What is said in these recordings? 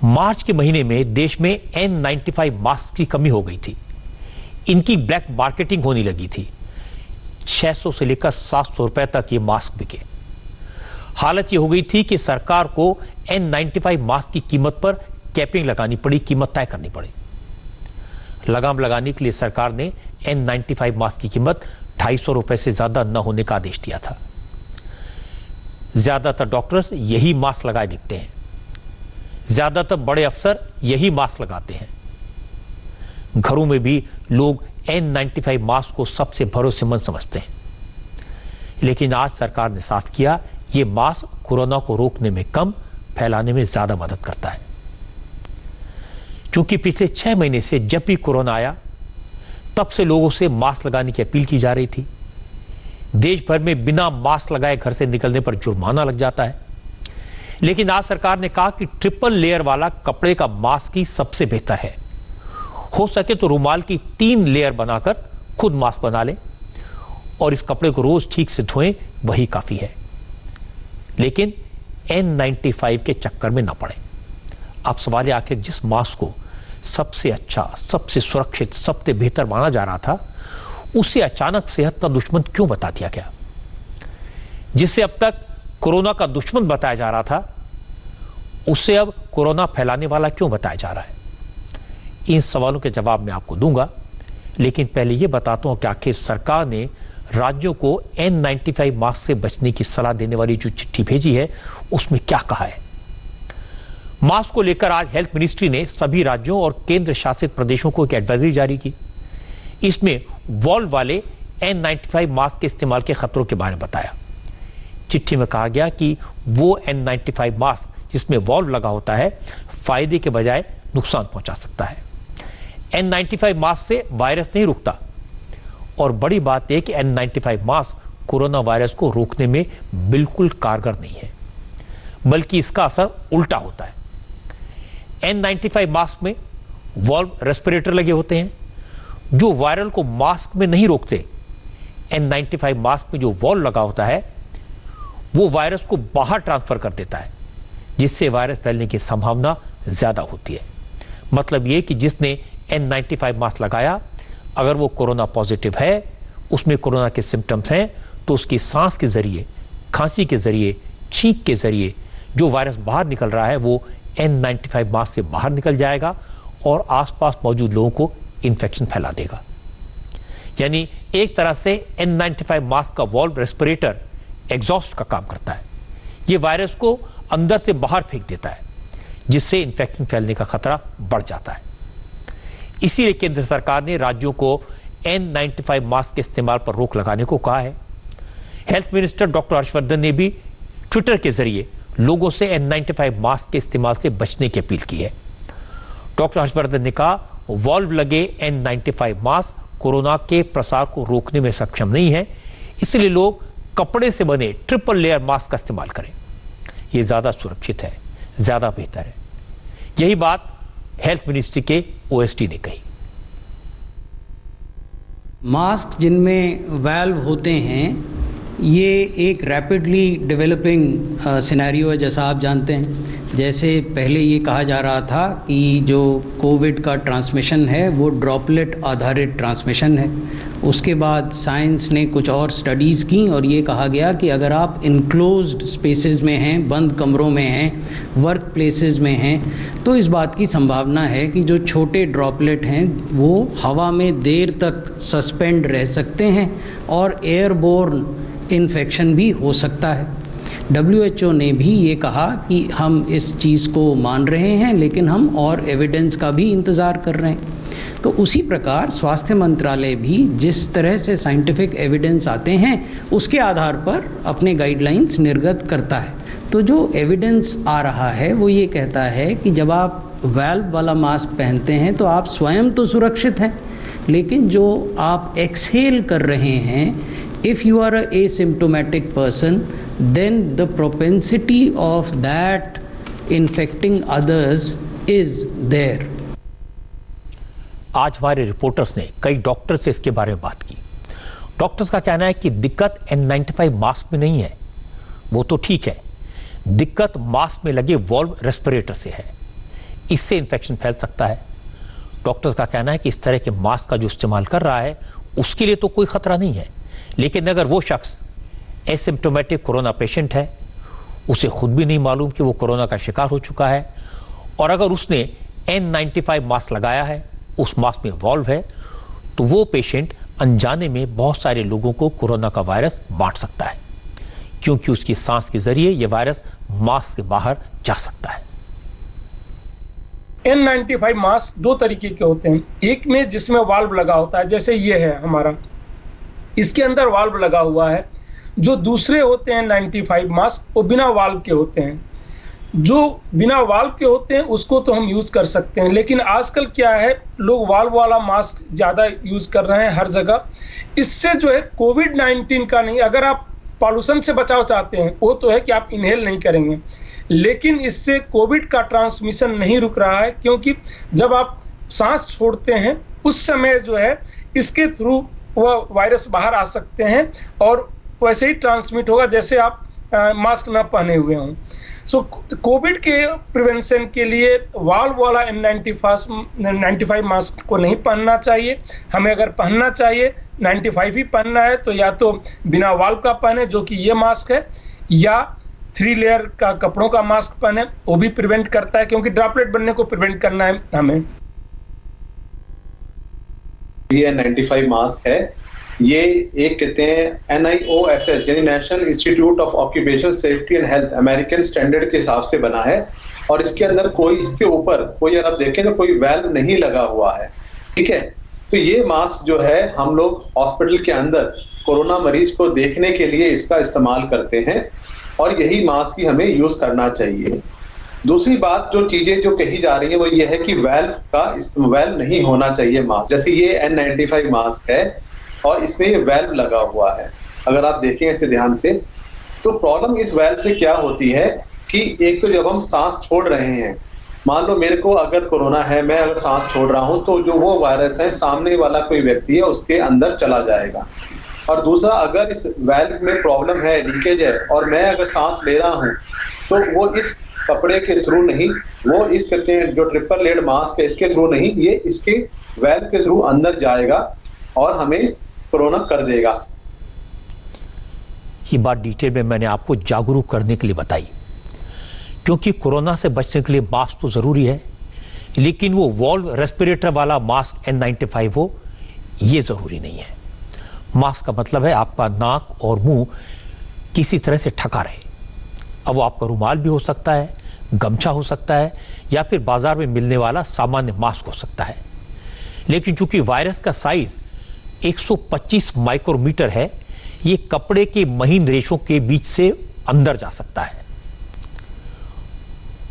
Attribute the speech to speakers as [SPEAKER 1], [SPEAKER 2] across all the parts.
[SPEAKER 1] मार्च के महीने में देश में N95 मास्क की कमी हो गई थी। इनकी ब्लैक मार्केटिंग होने लगी थी। 600 से लेकर 700 रुपए तक ये मास्क बिके। हालत ये हो गई थी कि सरकार को N95 मास्क की कीमत पर कैपिंग लगानी पड़ी, कीमत तय करनी पड़ी। लगाम लगाने के लिए सरकार ने N95 मास्क की कीमत 250 रुपए से ज्यादा न होने का आदेश दिया था। ज्यादातर डॉक्टर्स यही मास्क लगाए दिखते हैं, ज्यादातर बड़े अफसर यही मास्क लगाते हैं। घरों में भी लोग N95 मास्क को सबसे भरोसेमंद समझते हैं। लेकिन आज सरकार ने साफ किया, यह मास्क कोरोना को रोकने में कम, फैलाने में ज्यादा मदद करता है। क्योंकि पिछले 6 महीने से जब भी कोरोना आया, तब से लोगों से मास्क लगाने की अपील की जा रही थी। देश भर में बिना मास्क लगाए घर से निकलने पर जुर्माना लग जाता है। लेकिन आज सरकार ने कहा कि ट्रिपल लेयर वाला कपड़े का मास्क ही सबसे बेहतर है। हो सके तो रुमाल की 3 लेयर बनाकर खुद मास्क बना लें और इस कपड़े को रोज ठीक से धोएं, वही काफी है। लेकिन N95 के चक्कर में ना पड़े। अब सवाल है, आखिर जिस मास्क को सबसे अच्छा, सबसे सुरक्षित, सबसे बेहतर माना जा रहा था, उसे अचानक सेहत का दुश्मन क्यों बता दिया गया? जिससे अब तक कोरोना का दुश्मन बताया जा रहा था, उससे अब कोरोना फैलाने वाला क्यों बताया जा रहा है? इन सवालों के जवाब मैं आपको दूंगा, लेकिन पहले यह बताता हूं कि आखिर सरकार ने राज्यों को N95 मास्क से बचने की सलाह देने वाली जो चिट्ठी भेजी है, उसमें क्या कहा है। मास्क को लेकर आज हेल्थ मिनिस्ट्री ने सभी राज्यों और केंद्र शासित प्रदेशों को एक एडवाइजरी जारी की। इसमें वॉल्व वाले N95 मास्क के इस्तेमाल के खतरों के बारे में बताया। चिट्ठी में कहा गया कि वो N95 मास्क जिसमें वॉल्व लगा होता है, फायदे के बजाय नुकसान पहुंचा सकता है। N95 मास्क से वायरस नहीं रुकता, और बड़ी बात यह कि N95 मास्क कोरोना वायरस को रोकने में बिल्कुल कारगर नहीं है, बल्कि इसका असर उल्टा होता है। N95 मास्क में वॉल्व रेस्पिरेटर लगे होते हैं जो वायरल को मास्क में नहीं रोकते। N95 मास्क में जो वॉल्व लगा होता है, वो वायरस को बाहर ट्रांसफर कर देता है, जिससे वायरस फैलने की संभावना ज्यादा होती है। मतलब यह कि जिसने N95 मास्क लगाया, अगर वो कोरोना पॉजिटिव है, उसमें कोरोना के सिम्टम्स हैं, तो उसकी सांस के जरिए, खांसी के जरिए, छींक के जरिए जो वायरस बाहर निकल रहा है, वो N95 मास्क से बाहर निकल जाएगा और आसपास मौजूद लोगों को इन्फेक्शन फैला देगा। यानी एक तरह से N95 मास्क का वॉल्व रेस्पिरेटर एग्जॉस्ट का काम करता है। ये वायरस को अंदर से बाहर फेंक देता है, जिससे इन्फेक्शन फैलने का खतरा बढ़ जाता है। इसीलिए केंद्र सरकार ने राज्यों को N95 मास्क के इस्तेमाल पर रोक लगाने को कहा है। हेल्थ मिनिस्टर डॉक्टर हर्षवर्धन ने भी ट्विटर के जरिए लोगों से N95 मास्क के इस्तेमाल से बचने की अपील की है। डॉक्टर हर्षवर्धन ने कहा, वॉल्व लगे N95 मास्क कोरोना के प्रसार को रोकने में सक्षम नहीं है, इसलिए लोग कपड़े से बने ट्रिपल लेयर मास्क का इस्तेमाल करें। यह ज्यादा सुरक्षित है, ज्यादा बेहतर है। यही बात हेल्थ मिनिस्ट्री के OSD ने कही।
[SPEAKER 2] मास्क जिनमें वाल्व होते हैं, ये एक रैपिडली डेवलपिंग सिनेरियो है, जैसा आप जानते हैं। जैसे पहले ये कहा जा रहा था कि जो कोविड का ट्रांसमिशन है वो ड्रॉपलेट आधारित ट्रांसमिशन है। उसके बाद साइंस ने कुछ और स्टडीज़ की और ये कहा गया कि अगर आप इनक्लोज्ड स्पेसेस में हैं, बंद कमरों में हैं, वर्क प्लेसेस में हैं, तो इस बात की संभावना है कि जो छोटे ड्रॉपलेट हैं वो हवा में देर तक सस्पेंड रह सकते हैं और एयरबोर्न इन्फेक्शन भी हो सकता है। WHO ने भी ये कहा कि हम इस चीज़ को मान रहे हैं, लेकिन हम और एविडेंस का भी इंतज़ार कर रहे हैं। तो उसी प्रकार स्वास्थ्य मंत्रालय भी जिस तरह से साइंटिफिक एविडेंस आते हैं, उसके आधार पर अपने गाइडलाइंस निर्गत करता है। तो जो एविडेंस आ रहा है वो ये कहता है कि जब आप वाल्व वाला मास्क पहनते हैं तो आप स्वयं तो सुरक्षित हैं, लेकिन जो आप एक्सहेल कर रहे हैं, if you are a asymptomatic person, then the propensity of that infecting others is there.
[SPEAKER 1] आज हमारे रिपोर्टर्स ने कई डॉक्टर से इसके बारे में बात की। डॉक्टर्स का कहना है कि दिक्कत N95 मास्क में नहीं है, वो तो ठीक है, दिक्कत मास्क में लगे वॉल्व रेस्पिरेटर से है। इससे इन्फेक्शन फैल सकता है। डॉक्टर्स का कहना है कि इस तरह के मास्क का जो इस्तेमाल कर रहा है उसके लिए तो कोई खतरा नहीं है, लेकिन अगर वो शख्स एसिम्प्टोमेटिक कोरोना पेशेंट है, उसे खुद भी नहीं मालूम कि वो कोरोना का शिकार हो चुका है, और अगर उसने N95 मास्क लगाया है, उस मास्क में वॉल्व है, तो वो पेशेंट अनजाने में बहुत सारे लोगों को कोरोना का वायरस बांट सकता है, क्योंकि उसकी सांस के जरिए यह वायरस मास्क के बाहर जा सकता है।
[SPEAKER 3] N95 मास्क दो तरीके के होते हैं, एक में जिसमें वाल्व लगा होता है, जैसे ये है हमारा, इसके अंदर वाल्व लगा हुआ है। जो दूसरे होते हैं N95 मास्क, वो बिना वाल्व के होते हैं। जो बिना वाल्व के होते हैं उसको तो हम यूज कर सकते हैं, लेकिन आजकल क्या है, लोग वाल्व वाला मास्क ज्यादा यूज कर रहे हैं हर जगह। इससे जो है कोविड-19 का नहीं, अगर आप पॉल्यूशन से बचाव चाहते हैं वो तो है कि आप इनहेल नहीं करेंगे, लेकिन इससे कोविड का ट्रांसमिशन नहीं रुक रहा है, क्योंकि जब आप सांस छोड़ते हैं उस समय जो है इसके थ्रू वह वायरस बाहर आ सकते हैं और वैसे ही ट्रांसमिट होगा जैसे आप मास्क ना पहने हुए हों। सो कोविड के प्रिवेंशन के लिए वाल्व वाला N95 मास्क को नहीं पहनना चाहिए। हमें अगर पहनना चाहिए 95 ही पहनना है तो या तो बिना वाल्व का पहने, जो कि ये मास्क है, या 3 लेयर का कपड़ों का मास्क पहने, वो भी प्रिवेंट करता है, क्योंकि ड्रॉपलेट बनने को प्रिवेंट करना है हमें।
[SPEAKER 4] ये N95 मास्क है, ये एक कहते हैं NIOSH यानी national institute of occupational safety and health American standard के हिसाब से बना है, और इसके अंदर कोई, इसके ऊपर कोई, अगर आप देखें तो कोई वेल्व नहीं लगा हुआ है, ठीक है। तो ये मास्क जो है हम लोग हॉस्पिटल के अंदर कोरोना मरीज को देखने के लिए इसका इस्तेमाल करते हैं, और यही मास्क ही हमें यूज करना चाहिए। दूसरी बात, जो चीजें जो कही जा रही है वो ये है कि वेल्व नहीं होना चाहिए मास्क। जैसे ये N95 मास्क है और इसमें ये वेल्व लगा हुआ है, अगर आप देखें इसे ध्यान से, तो प्रॉब्लम इस वेल्व से क्या होती है कि एक तो जब हम सांस छोड़ रहे हैं, मान लो मेरे को अगर कोरोना है, मैं अगर सांस छोड़ रहा हूं, तो जो वो वायरस है सामने वाला कोई व्यक्ति है उसके अंदर चला जाएगा। और दूसरा, अगर इस वेल्व में प्रॉब्लम है, लीकेज है, और मैं अगर सांस ले रहा हूं, तो वो इस कपड़े के थ्रू नहीं, वो इस कहते हैं जो ट्रिपल लेयर मास्क है इसके थ्रू नहीं, ये इसके वेल्व के थ्रू अंदर जाएगा और हमें कोरोना कर देगा।
[SPEAKER 1] ये बात डिटेल में मैंने आपको जागरूक करने के लिए बताई, क्योंकि कोरोना से बचने के लिए मास्क तो जरूरी है, लेकिन वो वॉल्व रेस्पिरेटर वाला मास्क N95 हो, ये जरूरी नहीं है। मास्क का मतलब है आपका नाक और मुंह किसी तरह से ढका रहे। अब वो आपका रुमाल भी हो सकता है, गमछा हो सकता है, या फिर बाजार में मिलने वाला सामान्य मास्क हो सकता है। लेकिन चूंकि वायरस का साइज 125 माइक्रोमीटर है, ये कपड़े के महीन रेशों के बीच से अंदर जा सकता है,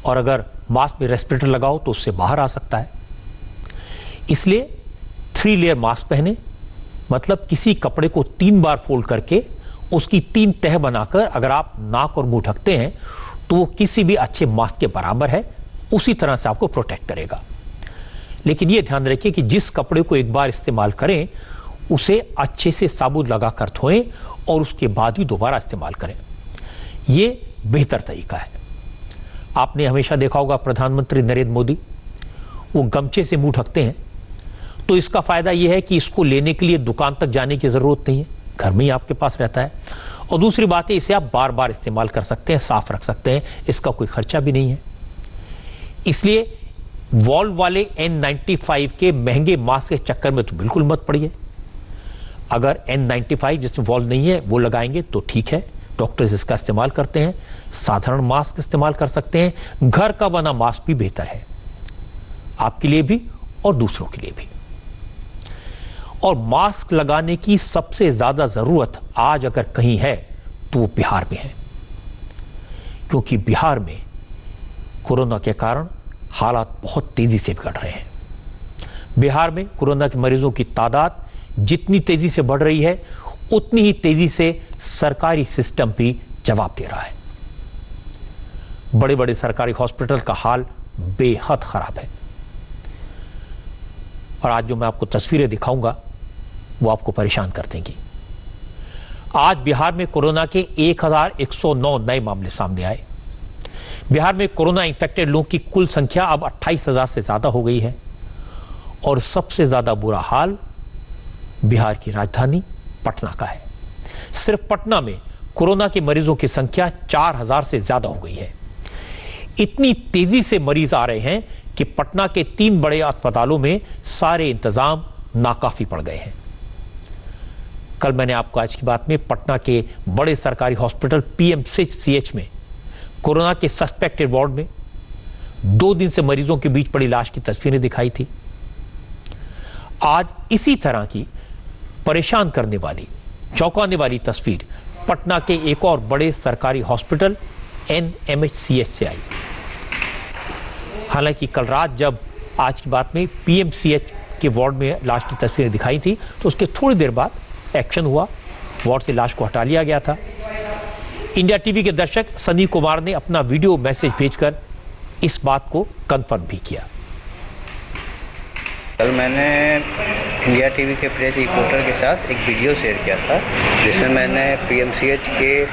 [SPEAKER 1] और अगर मास्क में रेस्पिरेटर लगाओ तो उससे बाहर आ सकता है। इसलिए 3 लेयर मास्क पहने, मतलब किसी कपड़े को 3 बार फोल्ड करके उसकी 3 तह बनाकर अगर आप नाक और मुंह ढकते हैं तो वो किसी भी अच्छे मास्क के बराबर है, उसी तरह से आपको प्रोटेक्ट करेगा। लेकिन ये ध्यान रखिए कि जिस कपड़े को एक बार इस्तेमाल करें उसे अच्छे से साबुन लगाकर धोएं और उसके बाद ही दोबारा इस्तेमाल करें, ये बेहतर तरीका है। आपने हमेशा देखा होगा प्रधानमंत्री नरेंद्र मोदी वो गमछे से मुंह ढकते हैं, तो इसका फायदा यह है कि इसको लेने के लिए दुकान तक जाने की जरूरत नहीं है, घर में ही आपके पास रहता है। और दूसरी बात है, इसे आप बार बार इस्तेमाल कर सकते हैं, साफ रख सकते हैं, इसका कोई खर्चा भी नहीं है। इसलिए वॉल्व वाले N95 के महंगे मास्क के चक्कर में तो बिल्कुल मत पड़िए। अगर N95 जिसमें वॉल्व नहीं है वो लगाएंगे तो ठीक है, डॉक्टर्स इसका इस्तेमाल करते हैं। साधारण मास्क इस्तेमाल कर सकते हैं, घर का बना मास्क भी बेहतर है, आपके लिए भी और दूसरों के लिए भी। और मास्क लगाने की सबसे ज्यादा जरूरत आज अगर कहीं है तो वो बिहार में है, क्योंकि बिहार में कोरोना के कारण हालात बहुत तेजी से बिगड़ रहे हैं। बिहार में कोरोना के मरीजों की तादाद जितनी तेजी से बढ़ रही है, उतनी ही तेजी से सरकारी सिस्टम भी जवाब दे रहा है। बड़े बड़े सरकारी हॉस्पिटल का हाल बेहद खराब है, और आज जो मैं आपको तस्वीरें दिखाऊंगा वो आपको परेशान कर देंगी। आज बिहार में कोरोना के 1109 नए मामले सामने आए। बिहार में कोरोना इन्फेक्टेड लोगों की कुल संख्या अब 28,000 से ज्यादा हो गई है और सबसे ज्यादा बुरा हाल बिहार की राजधानी पटना का है। सिर्फ पटना में कोरोना के मरीजों की संख्या 4,000 से ज्यादा हो गई है। इतनी तेजी से मरीज आ रहे हैं कि पटना के 3 बड़े अस्पतालों में सारे इंतजाम नाकाफी पड़ गए हैं। कल मैंने आपको आज की बात में पटना के बड़े सरकारी हॉस्पिटल पीएमसीएच में कोरोना के सस्पेक्टेड वार्ड में 2 दिन से मरीजों के बीच पड़ी लाश की तस्वीरें दिखाई थी। आज इसी तरह की परेशान करने वाली, चौंकाने वाली तस्वीर पटना के एक और बड़े सरकारी हॉस्पिटल एनएमसीएच से आई। हालांकि कल रात जब आज की बात में पीएमसीएच के वार्ड में लाश की तस्वीरें दिखाई थी तो उसके थोड़ी देर बाद एक्शन हुआ, वार्ड से लाश को हटा लिया गया था। इंडिया टीवी के दर्शक सनी कुमार ने अपना वीडियो मैसेज भेजकर इस बात को कंफर्म भी किया।
[SPEAKER 5] कल मैंने इंडिया टीवी के प्रेस रिपोर्टर के साथ एक वीडियो शेयर किया था जिसमें मैंने पीएमसीएच के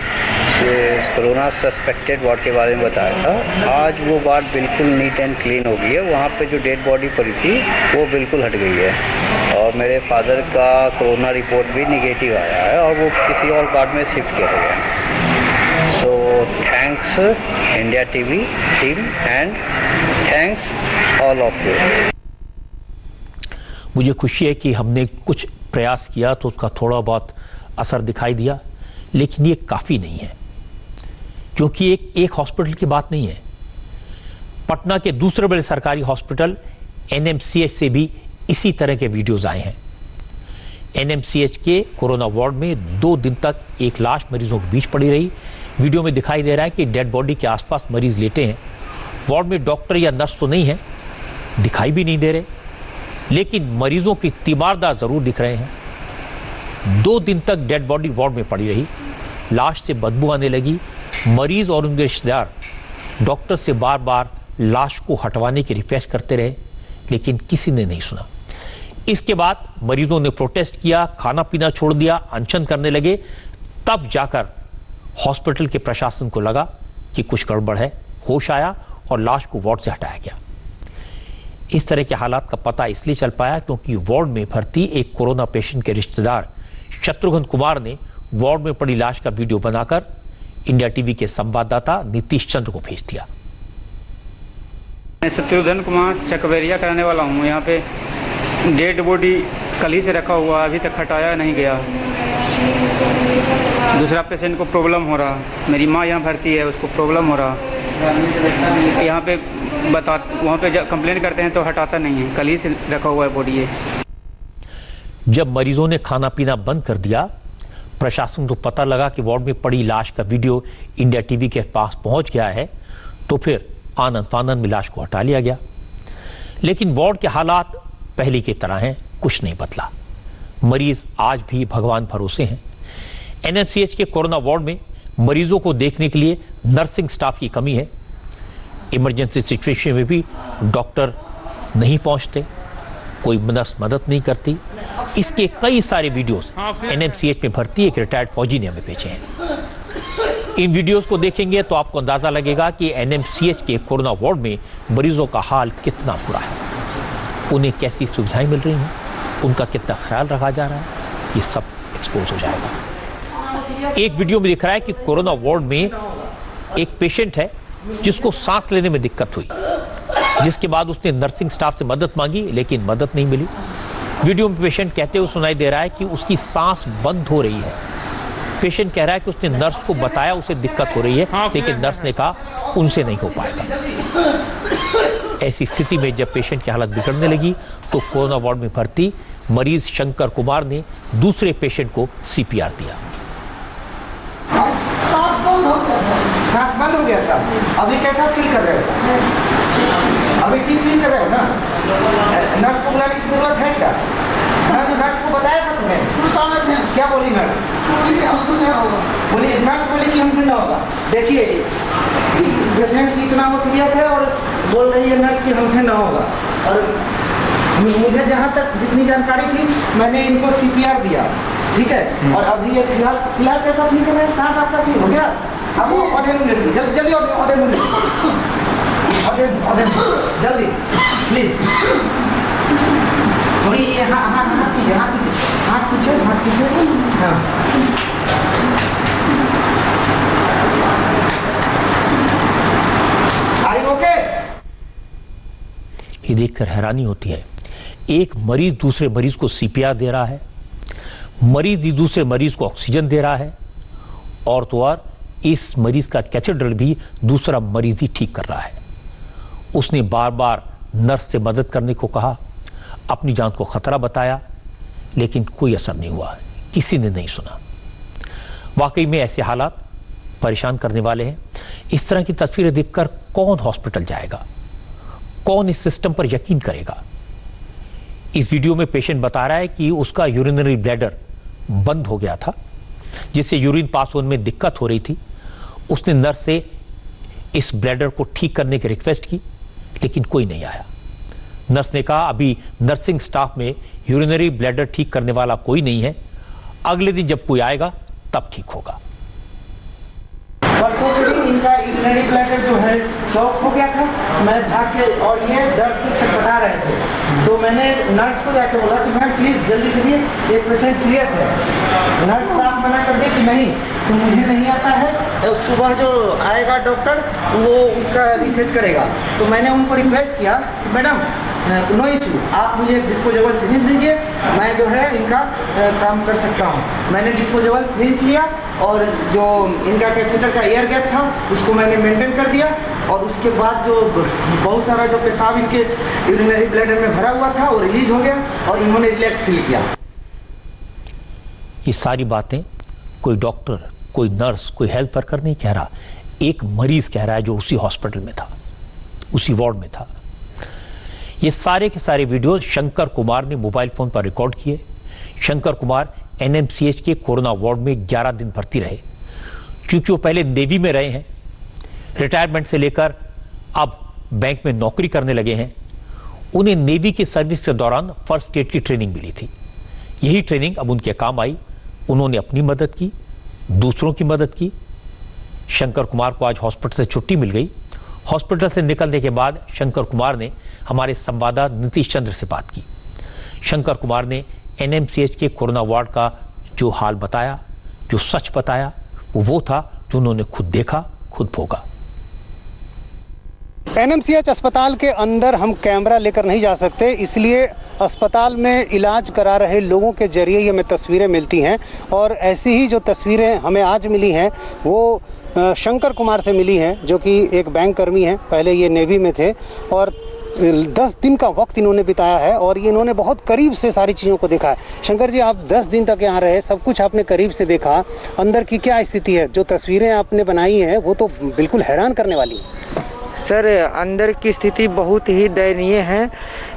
[SPEAKER 5] कोरोना सस्पेक्टेड वार्ड के बारे में बताया था। आज वो वार्ड बिल्कुल नीट एंड क्लीन हो गई है। वहाँ पे जो डेड बॉडी पड़ी थी वो बिल्कुल हट गई है और मेरे फादर का कोरोना रिपोर्ट भी निगेटिव आया है और वो किसी और वार्ड में शिफ्ट किया गया है। So thanks India TV team and thanks all of you.
[SPEAKER 1] मुझे खुशी है कि हमने कुछ प्रयास किया तो उसका थोड़ा बहुत असर दिखाई दिया, लेकिन ये काफ़ी नहीं है क्योंकि एक हॉस्पिटल की बात नहीं है। पटना के दूसरे बड़े सरकारी हॉस्पिटल एनएमसीएच से भी इसी तरह के वीडियोस आए हैं। एनएमसीएच के कोरोना वार्ड में 2 दिन तक एक लाश मरीजों के बीच पड़ी रही। वीडियो में दिखाई दे रहा है कि डेड बॉडी के आसपास मरीज लेटे हैं। वार्ड में डॉक्टर या नर्स तो नहीं है, दिखाई भी नहीं दे रहे, लेकिन मरीजों की तीमारदार जरूर दिख रहे हैं। 2 दिन तक डेड बॉडी वार्ड में पड़ी रही, लाश से बदबू आने लगी। मरीज और उनके रिश्तेदार डॉक्टर से बार बार लाश को हटवाने की रिक्वेस्ट करते रहे, लेकिन किसी ने नहीं सुना। इसके बाद मरीजों ने प्रोटेस्ट किया, खाना पीना छोड़ दिया, अनशन करने लगे। तब जाकर हॉस्पिटल के प्रशासन को लगा कि कुछ गड़बड़ है, होश आया और लाश को वार्ड से हटाया गया। इस तरह के हालात का पता इसलिए चल पाया क्योंकि वार्ड में भर्ती एक कोरोना पेशेंट के रिश्तेदार शत्रुघ्न कुमार ने वार्ड में पड़ी लाश का वीडियो बनाकर इंडिया टीवी के संवाददाता नीतीश चंद्र को भेज दिया।
[SPEAKER 6] मैं शत्रुघ्न कुमार चकवेरिया कराने वाला हूँ। यहाँ पे डेड बॉडी कल ही से रखा हुआ, अभी तक हटाया नहीं गया। दूसरा पेशेंट को प्रॉब्लम हो रहा, मेरी माँ यहाँ भर्ती है, उसको प्रॉब्लम हो रहा। यहाँ पे वहाँ पे कंप्लेंट करते हैं तो हटाता नहीं है, कल ही से रखा हुआ है बॉडी ये।
[SPEAKER 1] जब मरीजों ने खाना पीना बंद कर दिया, प्रशासन को पता लगा कि वार्ड में पड़ी लाश का वीडियो इंडिया टीवी के पास पहुंच गया है, तो फिर आनन फानन में लाश को हटा लिया गया। लेकिन वार्ड के हालात पहले की तरह हैं, कुछ नहीं बदला। मरीज आज भी भगवान भरोसे हैं। एनएमसीएच के कोरोना वार्ड में मरीजों को देखने के लिए नर्सिंग स्टाफ की कमी है। इमरजेंसी सिचुएशन में भी डॉक्टर नहीं पहुंचते, कोई नर्स मदद नहीं करती। इसके कई सारे वीडियोस एनएमसीएच में भर्ती एक रिटायर्ड फौजी ने हमें भेजे हैं। इन वीडियोस को देखेंगे तो आपको अंदाजा लगेगा कि एनएमसीएच के कोरोना वार्ड में मरीजों का हाल कितना बुरा है, उन्हें कैसी सुविधाएं मिल रही हैं, उनका कितना ख्याल रखा जा रहा है, ये सब एक्सपोज हो जाएगा। एक वीडियो में दिख रहा है कि कोरोना वार्ड में एक पेशेंट है जिसको सांस लेने में दिक्कत हुई, जिसके बाद उसने नर्सिंग स्टाफ से मदद मांगी लेकिन मदद नहीं मिली। वीडियो में पेशेंट कहते हुए सुनाई दे रहा है कि उसकी सांस बंद हो रही है। पेशेंट कह रहा है कि उसने नर्स को बताया उसे दिक्कत हो रही है, लेकिन नर्स ने कहा उनसे नहीं हो पाएगा। ऐसी स्थिति में जब पेशेंट की हालत बिगड़ने लगी तो कोरोना वार्ड में भर्ती मरीज शंकर कुमार ने दूसरे पेशेंट को सीपीआर दिया।
[SPEAKER 7] सांस बंद हो गया था। अभी कैसा फील कर रहे हो? अभी ठीक फील कर रहे हो ना? नर्स को बुलाने की जरूरत है क्या? नर्स को बताया था तुमने? क्या बोली नर्स? बोली नर्स बोली कि हमसे ना होगा। देखिए पेशेंट इतना वो सीरियस है और बोल रही है नर्स कि हमसे ना होगा। और मुझे जहाँ तक जितनी जानकारी थी मैंने इनको सीपीआर दिया, ठीक है। और अभी ये फिलहाल कैसा फील कर रहे हैं? सांस आपका ठीक हो गया? आप ऑर्डर ले लीजिए, जल्दी ऑर्डर ले लीजिए, ऑर्डर जल्दी प्लीज। थोड़ी हाथ पीछे हाँ। ओके।
[SPEAKER 1] ये देखकर हैरानी होती है, एक मरीज दूसरे मरीज को सीपीआर दे रहा है, मरीज दूसरे मरीज को ऑक्सीजन दे रहा है, और तो और इस मरीज का कैथेड्रल भी दूसरा मरीज ही ठीक कर रहा है। उसने बार बार नर्स से मदद करने को कहा, अपनी जान को खतरा बताया, लेकिन कोई असर नहीं हुआ, किसी ने नहीं सुना। वाकई में ऐसे हालात परेशान करने वाले हैं। इस तरह की तस्वीरें देखकर कौन हॉस्पिटल जाएगा, कौन इस सिस्टम पर यकीन करेगा। इस वीडियो में पेशेंट बता रहा है कि उसका यूरिनरी ब्लैडर बंद हो गया था, जिससे यूरिन पास होने में दिक्कत हो रही थी। उसने नर्स से इस ब्लैडर को ठीक करने की रिक्वेस्ट की, लेकिन कोई नहीं आया। नर्स ने कहा अभी नर्सिंग स्टाफ में यूरिनरी ब्लैडर ठीक करने वाला कोई नहीं है, अगले दिन जब कोई आएगा तब ठीक होगा।
[SPEAKER 7] परसों के दिन इनका यूरिनरी ब्लैडर जो है चौक हो गया था, मैं भाग के और ये दर्द से छटपटा रहे थे, तो मैंने नर्स को जाके बोला कि मैम प्लीज़ जल्दी चलिए, ये पेशेंट सीरियस है। नर्स साफ मना कर दी कि नहीं, तो मुझे नहीं आता है, सुबह जो आएगा डॉक्टर वो उसका रीसेट करेगा। तो मैंने उनको रिक्वेस्ट किया कि मैडम नो इशू, आप मुझे डिस्पोजेबल सिरिंज दीजिए, मैं जो है इनका काम कर सकता हूँ। मैंने डिस्पोजेबल सिरिंज लिया और जो इनका कैथेटर का एयर गैप था उसको मैंने मेंटेन कर दिया, और उसके बाद जो बहुत सारा जो पेशाब इनके यूरिनरी ब्लैडर में भरा हुआ था वो रिलीज हो गया और इन्होंने रिलैक्स फील किया।
[SPEAKER 1] ये सारी बातें कोई डॉक्टर, कोई नर्स, कोई हेल्थ वर्कर नहीं कह रहा, एक मरीज कह रहा है जो उसी हॉस्पिटल में था, उसी वार्ड में था। ये सारे के सारे वीडियो शंकर कुमार ने मोबाइल फोन पर रिकॉर्ड किए। शंकर कुमार एनएमसीएच के कोरोना वार्ड में 11 दिन भर्ती रहे। चूंकि वो पहले नेवी में रहे हैं, रिटायरमेंट से लेकर अब बैंक में नौकरी करने लगे हैं, उन्हें नेवी की सर्विस के दौरान फर्स्ट एड की ट्रेनिंग मिली थी। यही ट्रेनिंग अब उनके काम आई। उन्होंने अपनी मदद की, दूसरों की मदद की। शंकर कुमार को आज हॉस्पिटल से छुट्टी मिल गई। हॉस्पिटल से निकलने के बाद शंकर कुमार ने हमारे संवाददाता नीतीश चंद्र से बात की। शंकर कुमार ने एनएमसीएच के कोरोना वार्ड का जो हाल बताया, जो सच बताया, वो था जो उन्होंने खुद देखा, खुद भोगा।
[SPEAKER 8] एनएमसीएच अस्पताल के अंदर हम कैमरा लेकर नहीं जा सकते, इसलिए अस्पताल में इलाज करा रहे लोगों के जरिए ये हमें तस्वीरें मिलती हैं। और ऐसी ही जो तस्वीरें हमें आज मिली हैं वो शंकर कुमार से मिली हैं, जो कि एक बैंक कर्मी हैं। पहले ये नेवी में थे और 10 दिन का वक्त इन्होंने बिताया है और ये इन्होंने बहुत करीब से सारी चीज़ों को देखा है। शंकर जी, आप 10 दिन तक यहाँ रहे, सब कुछ आपने करीब से देखा, अंदर की क्या स्थिति है? जो तस्वीरें आपने बनाई हैं वो तो बिल्कुल हैरान करने वाली हैं।
[SPEAKER 9] सर, अंदर की स्थिति बहुत ही दयनीय है।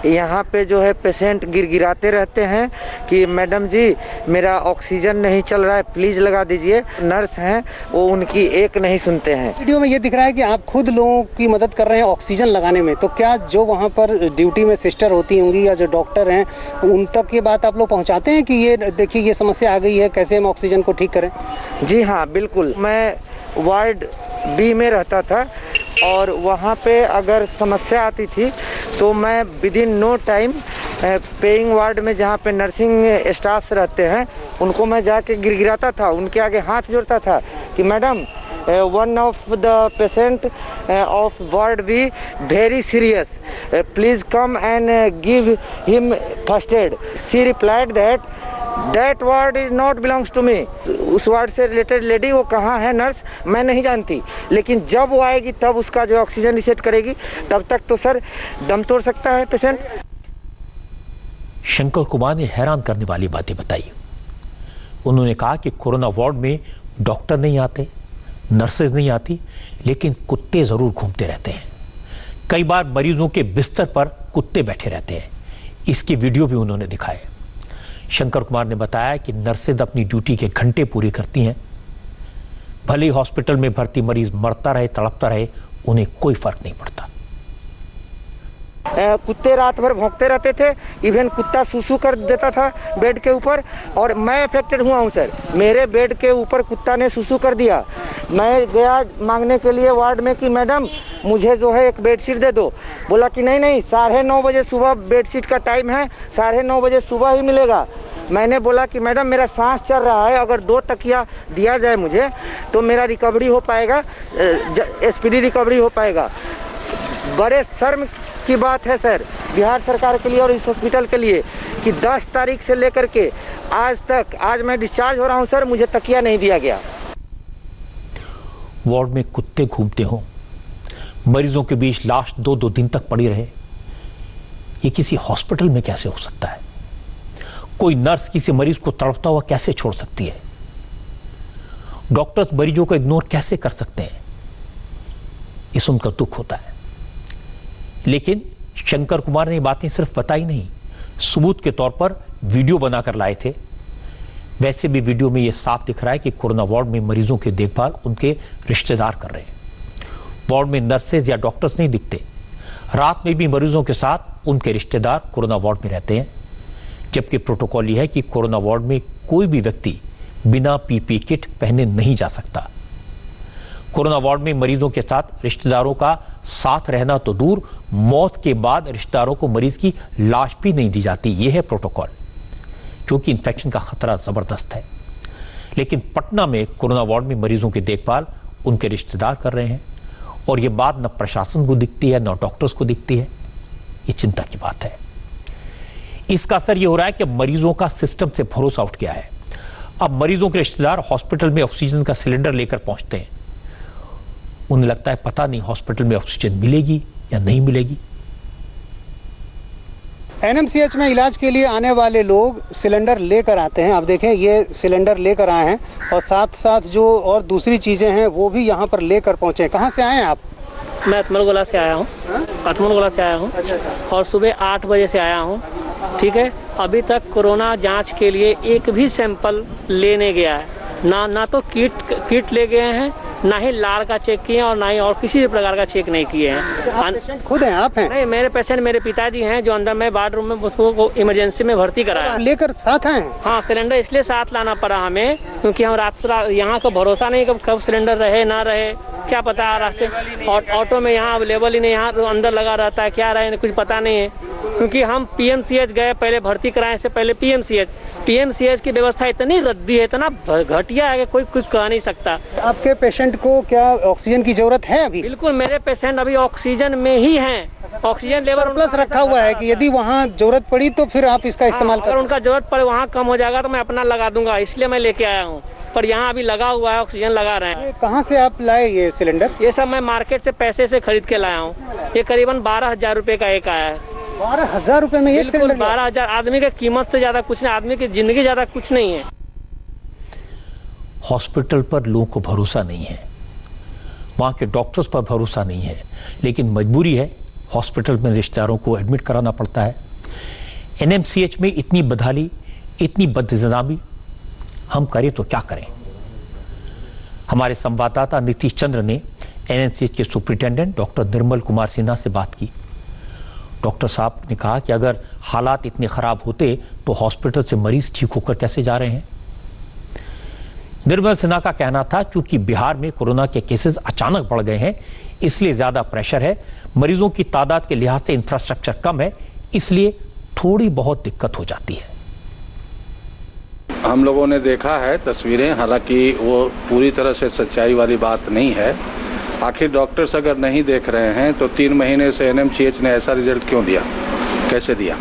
[SPEAKER 9] यहाँ पे जो है पेशेंट गिड़गिड़ाते रहते हैं कि मैडम जी मेरा ऑक्सीजन नहीं चल रहा है, प्लीज़ लगा दीजिए। नर्स हैं वो उनकी एक नहीं सुनते हैं।
[SPEAKER 8] वीडियो में ये दिख रहा है कि आप खुद लोगों की मदद कर रहे हैं ऑक्सीजन लगाने में, तो क्या जो वहाँ पर ड्यूटी में सिस्टर होती होंगी या जो डॉक्टर हैं उन तक ये बात आप लोग पहुँचाते हैं कि ये देखिए ये समस्या आ गई है, कैसे हम ऑक्सीजन को ठीक करें?
[SPEAKER 9] जी हाँ, बिल्कुल। मैं वार्ड बी में रहता था और वहाँ पे अगर समस्या आती थी तो मैं within no time paying ward में जहाँ पे नर्सिंग स्टाफ्स रहते हैं उनको मैं जाके गिड़गिड़ाता था, उनके आगे हाथ जोड़ता था कि madam one of the patient of ward B very serious, please come and give him first aid. She replied that ward is not belongs to me. उस वार्ड से रिलेटेड लेडी वो कहाँ है नर्स मैं नहीं जानती, लेकिन जब वो आएगी तब उसका जो ऑक्सीजन रिसेट करेगी, तब तक तो सर दम तोड़ सकता है पेशेंट।
[SPEAKER 1] शंकर कुमार ने हैरान करने वाली बातें बताई। उन्होंने कहा कि कोरोना वार्ड में डॉक्टर नहीं आते, नर्सेज नहीं आती, लेकिन कुत्ते जरूर घूमते रहते हैं। कई बार मरीजों के बिस्तर पर कुत्ते बैठे रहते हैं। इसकी वीडियो भी उन्होंने दिखाए। शंकर कुमार ने बताया कि नर्सेज अपनी ड्यूटी के घंटे पूरे करती हैं, भले ही हॉस्पिटल में भर्ती मरीज मरता रहे, तड़पता रहे, उन्हें कोई फर्क नहीं पड़ता।
[SPEAKER 9] कुत्ते रात भर भौंकते रहते थे, इवन कुत्ता सूसू कर देता था बेड के ऊपर, और मैं अफेक्टेड हुआ हूँ सर। मेरे बेड के ऊपर कुत्ता ने सूसू कर दिया, मैं गया मांगने के लिए वार्ड में कि मैडम मुझे जो है एक बेडशीट दे दो। बोला कि नहीं नहीं 9:30 बजे सुबह बेडशीट का टाइम है, 9:30 बजे सुबह ही मिलेगा। मैंने बोला कि मैडम मेरा सांस चल रहा है, अगर 2 तकिया दिया जाए मुझे तो मेरा रिकवरी हो पाएगा, स्पीडी रिकवरी हो पाएगा। बड़े शर्म की बात है सर बिहार सरकार के लिए और इस हॉस्पिटल के लिए कि 10 तारीख से लेकर के आज तक, आज मैं डिस्चार्ज हो रहा हूं सर, मुझे तकिया नहीं दिया गया।
[SPEAKER 1] वार्ड में कुत्ते घूमते हों, मरीजों के बीच लाश 2-2 दिन तक पड़ी रहे, ये किसी हॉस्पिटल में कैसे हो सकता है? कोई नर्स किसी मरीज को तड़पता हुआ कैसे छोड़ सकती है? डॉक्टर्स मरीजों को इग्नोर कैसे कर सकते हैं? इस उनका दुख होता है। लेकिन शंकर कुमार ने ये बातें सिर्फ बताई नहीं, सबूत के तौर पर वीडियो बनाकर लाए थे। वैसे भी वीडियो में यह साफ दिख रहा है कि कोरोना वार्ड में मरीजों की देखभाल उनके रिश्तेदार कर रहे हैं। वार्ड में नर्सेज या डॉक्टर्स नहीं दिखते, रात में भी मरीजों के साथ उनके रिश्तेदार कोरोना वार्ड में रहते हैं। जबकि प्रोटोकॉल यह है कि कोरोना वार्ड में कोई भी व्यक्ति बिना पीपीई किट पहने नहीं जा सकता। कोरोना वार्ड में मरीजों के साथ रिश्तेदारों का साथ रहना तो दूर, मौत के बाद रिश्तेदारों को मरीज की लाश भी नहीं दी जाती। यह है प्रोटोकॉल, क्योंकि इन्फेक्शन का खतरा जबरदस्त है। लेकिन पटना में कोरोना वार्ड में मरीजों की देखभाल उनके रिश्तेदार कर रहे हैं, और यह बात न प्रशासन को दिखती है न डॉक्टर्स को दिखती है। ये चिंता की बात है। इसका असर यह हो रहा है कि मरीजों का सिस्टम से भरोसा उठ गया है। अब मरीजों के रिश्तेदार हॉस्पिटल में ऑक्सीजन का सिलेंडर लेकर पहुंचते हैं। उन्हें लगता है पता नहीं हॉस्पिटल में ऑक्सीजन मिलेगी या नहीं मिलेगी।
[SPEAKER 8] एनएमसीएच में इलाज के लिए आने वाले लोग सिलेंडर लेकर आते हैं। आप देखें ये सिलेंडर लेकर आए हैं, और साथ साथ जो और दूसरी चीज़ें हैं वो भी यहाँ पर लेकर पहुँचे हैं। कहाँ से आए हैं आप?
[SPEAKER 10] मैं अतमलगोला से आया हूँ। अतमलगोला से आया हूँ और सुबह 8 बजे से आया हूँ। ठीक है, अभी तक कोरोना जांच के लिए एक भी सैंपल लेने गया है ना तो किट ले गए हैं, ना ही लार का चेक किए और ना ही और किसी भी प्रकार का चेक नहीं किए हैं।
[SPEAKER 8] आप पेशेंट खुद हैं? आप हैं?
[SPEAKER 10] नहीं, मेरे पेशेंट मेरे पिताजी हैं, जो अंदर में वार्ड रूम में उसको इमरजेंसी में भर्ती कराया।
[SPEAKER 8] लेकर साथ आए?
[SPEAKER 10] हाँ, सिलेंडर इसलिए साथ लाना पड़ा हमें क्योंकि हम रात यहाँ का भरोसा नहीं कब सिलेंडर रहे ना रहे, क्या पता रास्ते। और ऑटो में यहाँ अवेलेबल ही नहीं, यहाँ तो अंदर लगा रहता है, क्या रहे कुछ पता नहीं है। क्योंकि हम पीएमसीएच गए, पहले भर्ती कराने से पहले पीएमसीएच की व्यवस्था इतनी रद्दी है, इतना घटिया है कि कोई कुछ कह नहीं सकता।
[SPEAKER 8] आपके पेशेंट को क्या ऑक्सीजन की जरूरत है अभी?
[SPEAKER 10] बिल्कुल, मेरे पेशेंट अभी ऑक्सीजन में ही हैं। ऑक्सीजन लेवल
[SPEAKER 8] प्लस रखा हुआ है कि यदि वहाँ जरूरत पड़ी तो फिर आप इसका इस्तेमाल
[SPEAKER 10] अगर उनका जरूरत पड़े वहाँ कम हो जाएगा तो मैं अपना लगा दूंगा, इसलिए मैं लेके आया हूँ। पर यहाँ अभी लगा हुआ है, ऑक्सीजन लगा रहे हैं।
[SPEAKER 8] कहाँ से आप लाए ये सिलेंडर?
[SPEAKER 10] ये सब मैं मार्केट से पैसे से खरीद के लाया हूँ। ये करीबन 12,000 रुपए का एक आया है।
[SPEAKER 8] 12,000 रुपए में एक सिलेंडर? 12,000।
[SPEAKER 10] आदमी की कीमत से ज्यादा कुछ नहीं, आदमी की जिंदगी ज्यादा कुछ नहीं है।
[SPEAKER 1] हॉस्पिटल पर लोगों को भरोसा नहीं है, वहाँ के डॉक्टर्स पर भरोसा नहीं है, लेकिन मजबूरी है, हॉस्पिटल में रिश्तेदारों को एडमिट कराना पड़ता है। एनएमसीएच में इतनी बदहाली, इतनी बदनिज़ामी हम करें तो क्या करें? हमारे संवाददाता नीतीश चंद्र ने एनएमसीएच के सुपरिटेंडेंट डॉक्टर निर्मल कुमार सिन्हा से बात की। डॉक्टर साहब ने कहा कि अगर हालात इतने खराब होते तो हॉस्पिटल से मरीज ठीक होकर कैसे जा रहे हैं। निर्मल सिन्हा का कहना था क्योंकि बिहार में कोरोना के केसेस अचानक बढ़ गए हैं, इसलिए ज्यादा प्रेशर है, मरीजों की तादाद के लिहाज से इंफ्रास्ट्रक्चर कम है, इसलिए थोड़ी बहुत दिक्कत हो जाती है।
[SPEAKER 11] हम लोगों ने देखा है तस्वीरें, हालांकि वो पूरी तरह से सच्चाई वाली बात नहीं है। आखिर डॉक्टर्स अगर नहीं देख रहे हैं तो 3 महीने से एनएमसीएच ने ऐसा रिजल्ट क्यों दिया, कैसे दिया?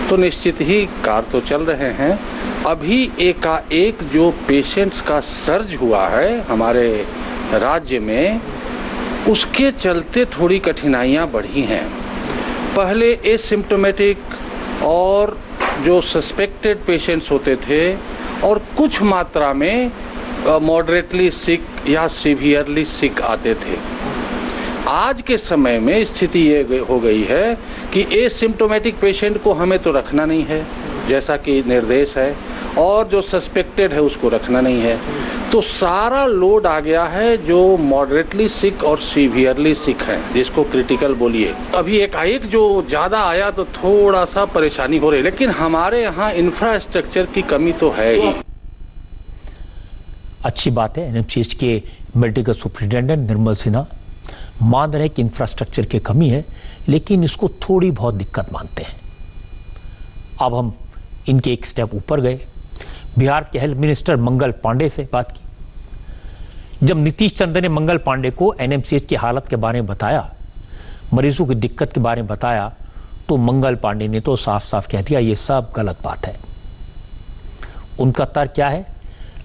[SPEAKER 11] तो निश्चित ही कार्य तो चल रहे हैं। अभी एकाएक जो पेशेंट्स का सर्ज हुआ है हमारे राज्य में, उसके चलते थोड़ी कठिनाइयां बढ़ी हैं। पहले एसिम्प्टोमेटिक और जो सस्पेक्टेड पेशेंट्स होते थे और कुछ मात्रा में मॉडरेटली सिक या सीवियरली सिक आते थे। आज के समय में स्थिति ये हो गई है कि एसिम्प्टोमेटिक पेशेंट को हमें तो रखना नहीं है जैसा कि निर्देश है, और जो सस्पेक्टेड है उसको रखना नहीं है। तो सारा लोड आ गया है जो मॉडरेटली सिक और सीवियरली सिक है, जिसको क्रिटिकल बोलिए। अभी एकाएक जो ज़्यादा आया तो थोड़ा सा परेशानी हो रही है, लेकिन हमारे यहाँ इंफ्रास्ट्रक्चर की कमी तो है ही।
[SPEAKER 1] अच्छी बात है, एनएमसीएच के मेडिकल सुप्रिंटेंडेंट निर्मल सिन्हा मान रहे कि इंफ्रास्ट्रक्चर की कमी है, लेकिन इसको थोड़ी बहुत दिक्कत मानते हैं। अब हम इनके एक स्टेप ऊपर गए, बिहार के हेल्थ मिनिस्टर मंगल पांडे से बात की। जब नीतीश चंद्र ने मंगल पांडे को एनएमसीएच की हालत के बारे में बताया, मरीजों की दिक्कत के बारे में बताया, तो मंगल पांडे ने तो साफ साफ कह दिया ये सब गलत बात है। उनका तर्क क्या है?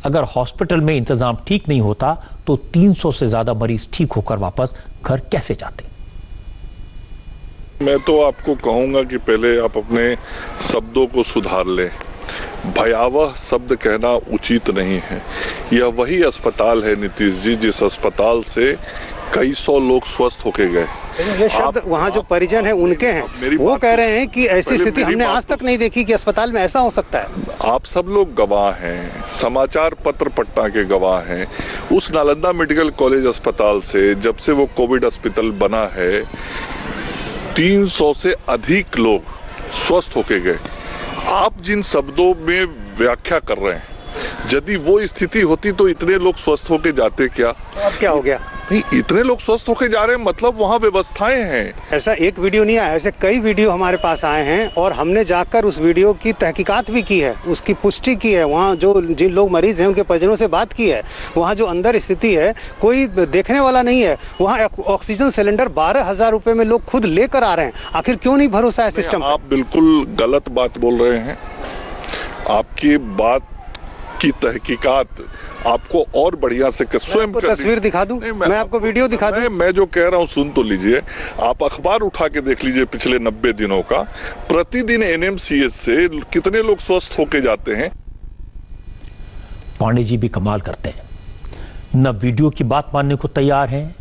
[SPEAKER 1] अगर हॉस्पिटल में इंतजाम ठीक नहीं होता तो 300 से ज्यादा मरीज ठीक होकर वापस घर कैसे जाते?
[SPEAKER 12] मैं तो आपको कहूंगा कि पहले आप अपने शब्दों को सुधार लें। भयावह शब्द कहना उचित नहीं है। यह वही अस्पताल है नीतीश जी जिस अस्पताल से कई सौ लोग स्वस्थ होके गए।
[SPEAKER 8] ये शब्द वहाँ जो परिजन है उनके हैं, वो कह रहे हैं कि ऐसी स्थिति हमने आज तक नहीं देखी कि अस्पताल में ऐसा हो सकता है।
[SPEAKER 12] आप सब लोग गवाह हैं, समाचार पत्र पटना के गवाह हैं। उस नालंदा मेडिकल कॉलेज अस्पताल से जब से वो कोविड अस्पताल बना है 300 से अधिक लोग स्वस्थ होके गए। आप जिन शब्दों में व्याख्या कर रहे हैं, यदि वो स्थिति होती तो इतने लोग स्वस्थ होके जाते क्या?
[SPEAKER 8] अब क्या हो गया?
[SPEAKER 12] नहीं, इतने लोग स्वस्थ होके जा रहे हैं मतलब वहाँ व्यवस्थाएं हैं।
[SPEAKER 8] ऐसा एक वीडियो नहीं आया, ऐसे कई वीडियो हमारे पास आए हैं और हमने जाकर उस वीडियो की तहकीकात भी की है, उसकी पुष्टि की है। वहाँ जो जिन लोग मरीज हैं उनके परिजनों से बात की है। वहाँ जो अंदर स्थिति है कोई देखने वाला नहीं है। वहाँ ऑक्सीजन सिलेंडर 12,000 रुपये में लोग खुद लेकर आ रहे हैं। आखिर क्यों नहीं भरोसा है सिस्टम?
[SPEAKER 12] आप बिल्कुल गलत बात बोल रहे हैं। आपकी बात की तहकीकात आपको और बढ़िया से स्वयं
[SPEAKER 8] तस्वीर दिखा दूं? मैं आपको वीडियो दिखा दूं?
[SPEAKER 12] मैं जो कह रहा हूं सुन तो लीजिए। आप अखबार उठा के देख लीजिए पिछले 90 दिनों का। प्रतिदिन एनएमसीएच से कितने लोग स्वस्थ होके जाते हैं।
[SPEAKER 1] पांडे जी भी कमाल करते हैं, न वीडियो की बात मानने को तैयार हैं,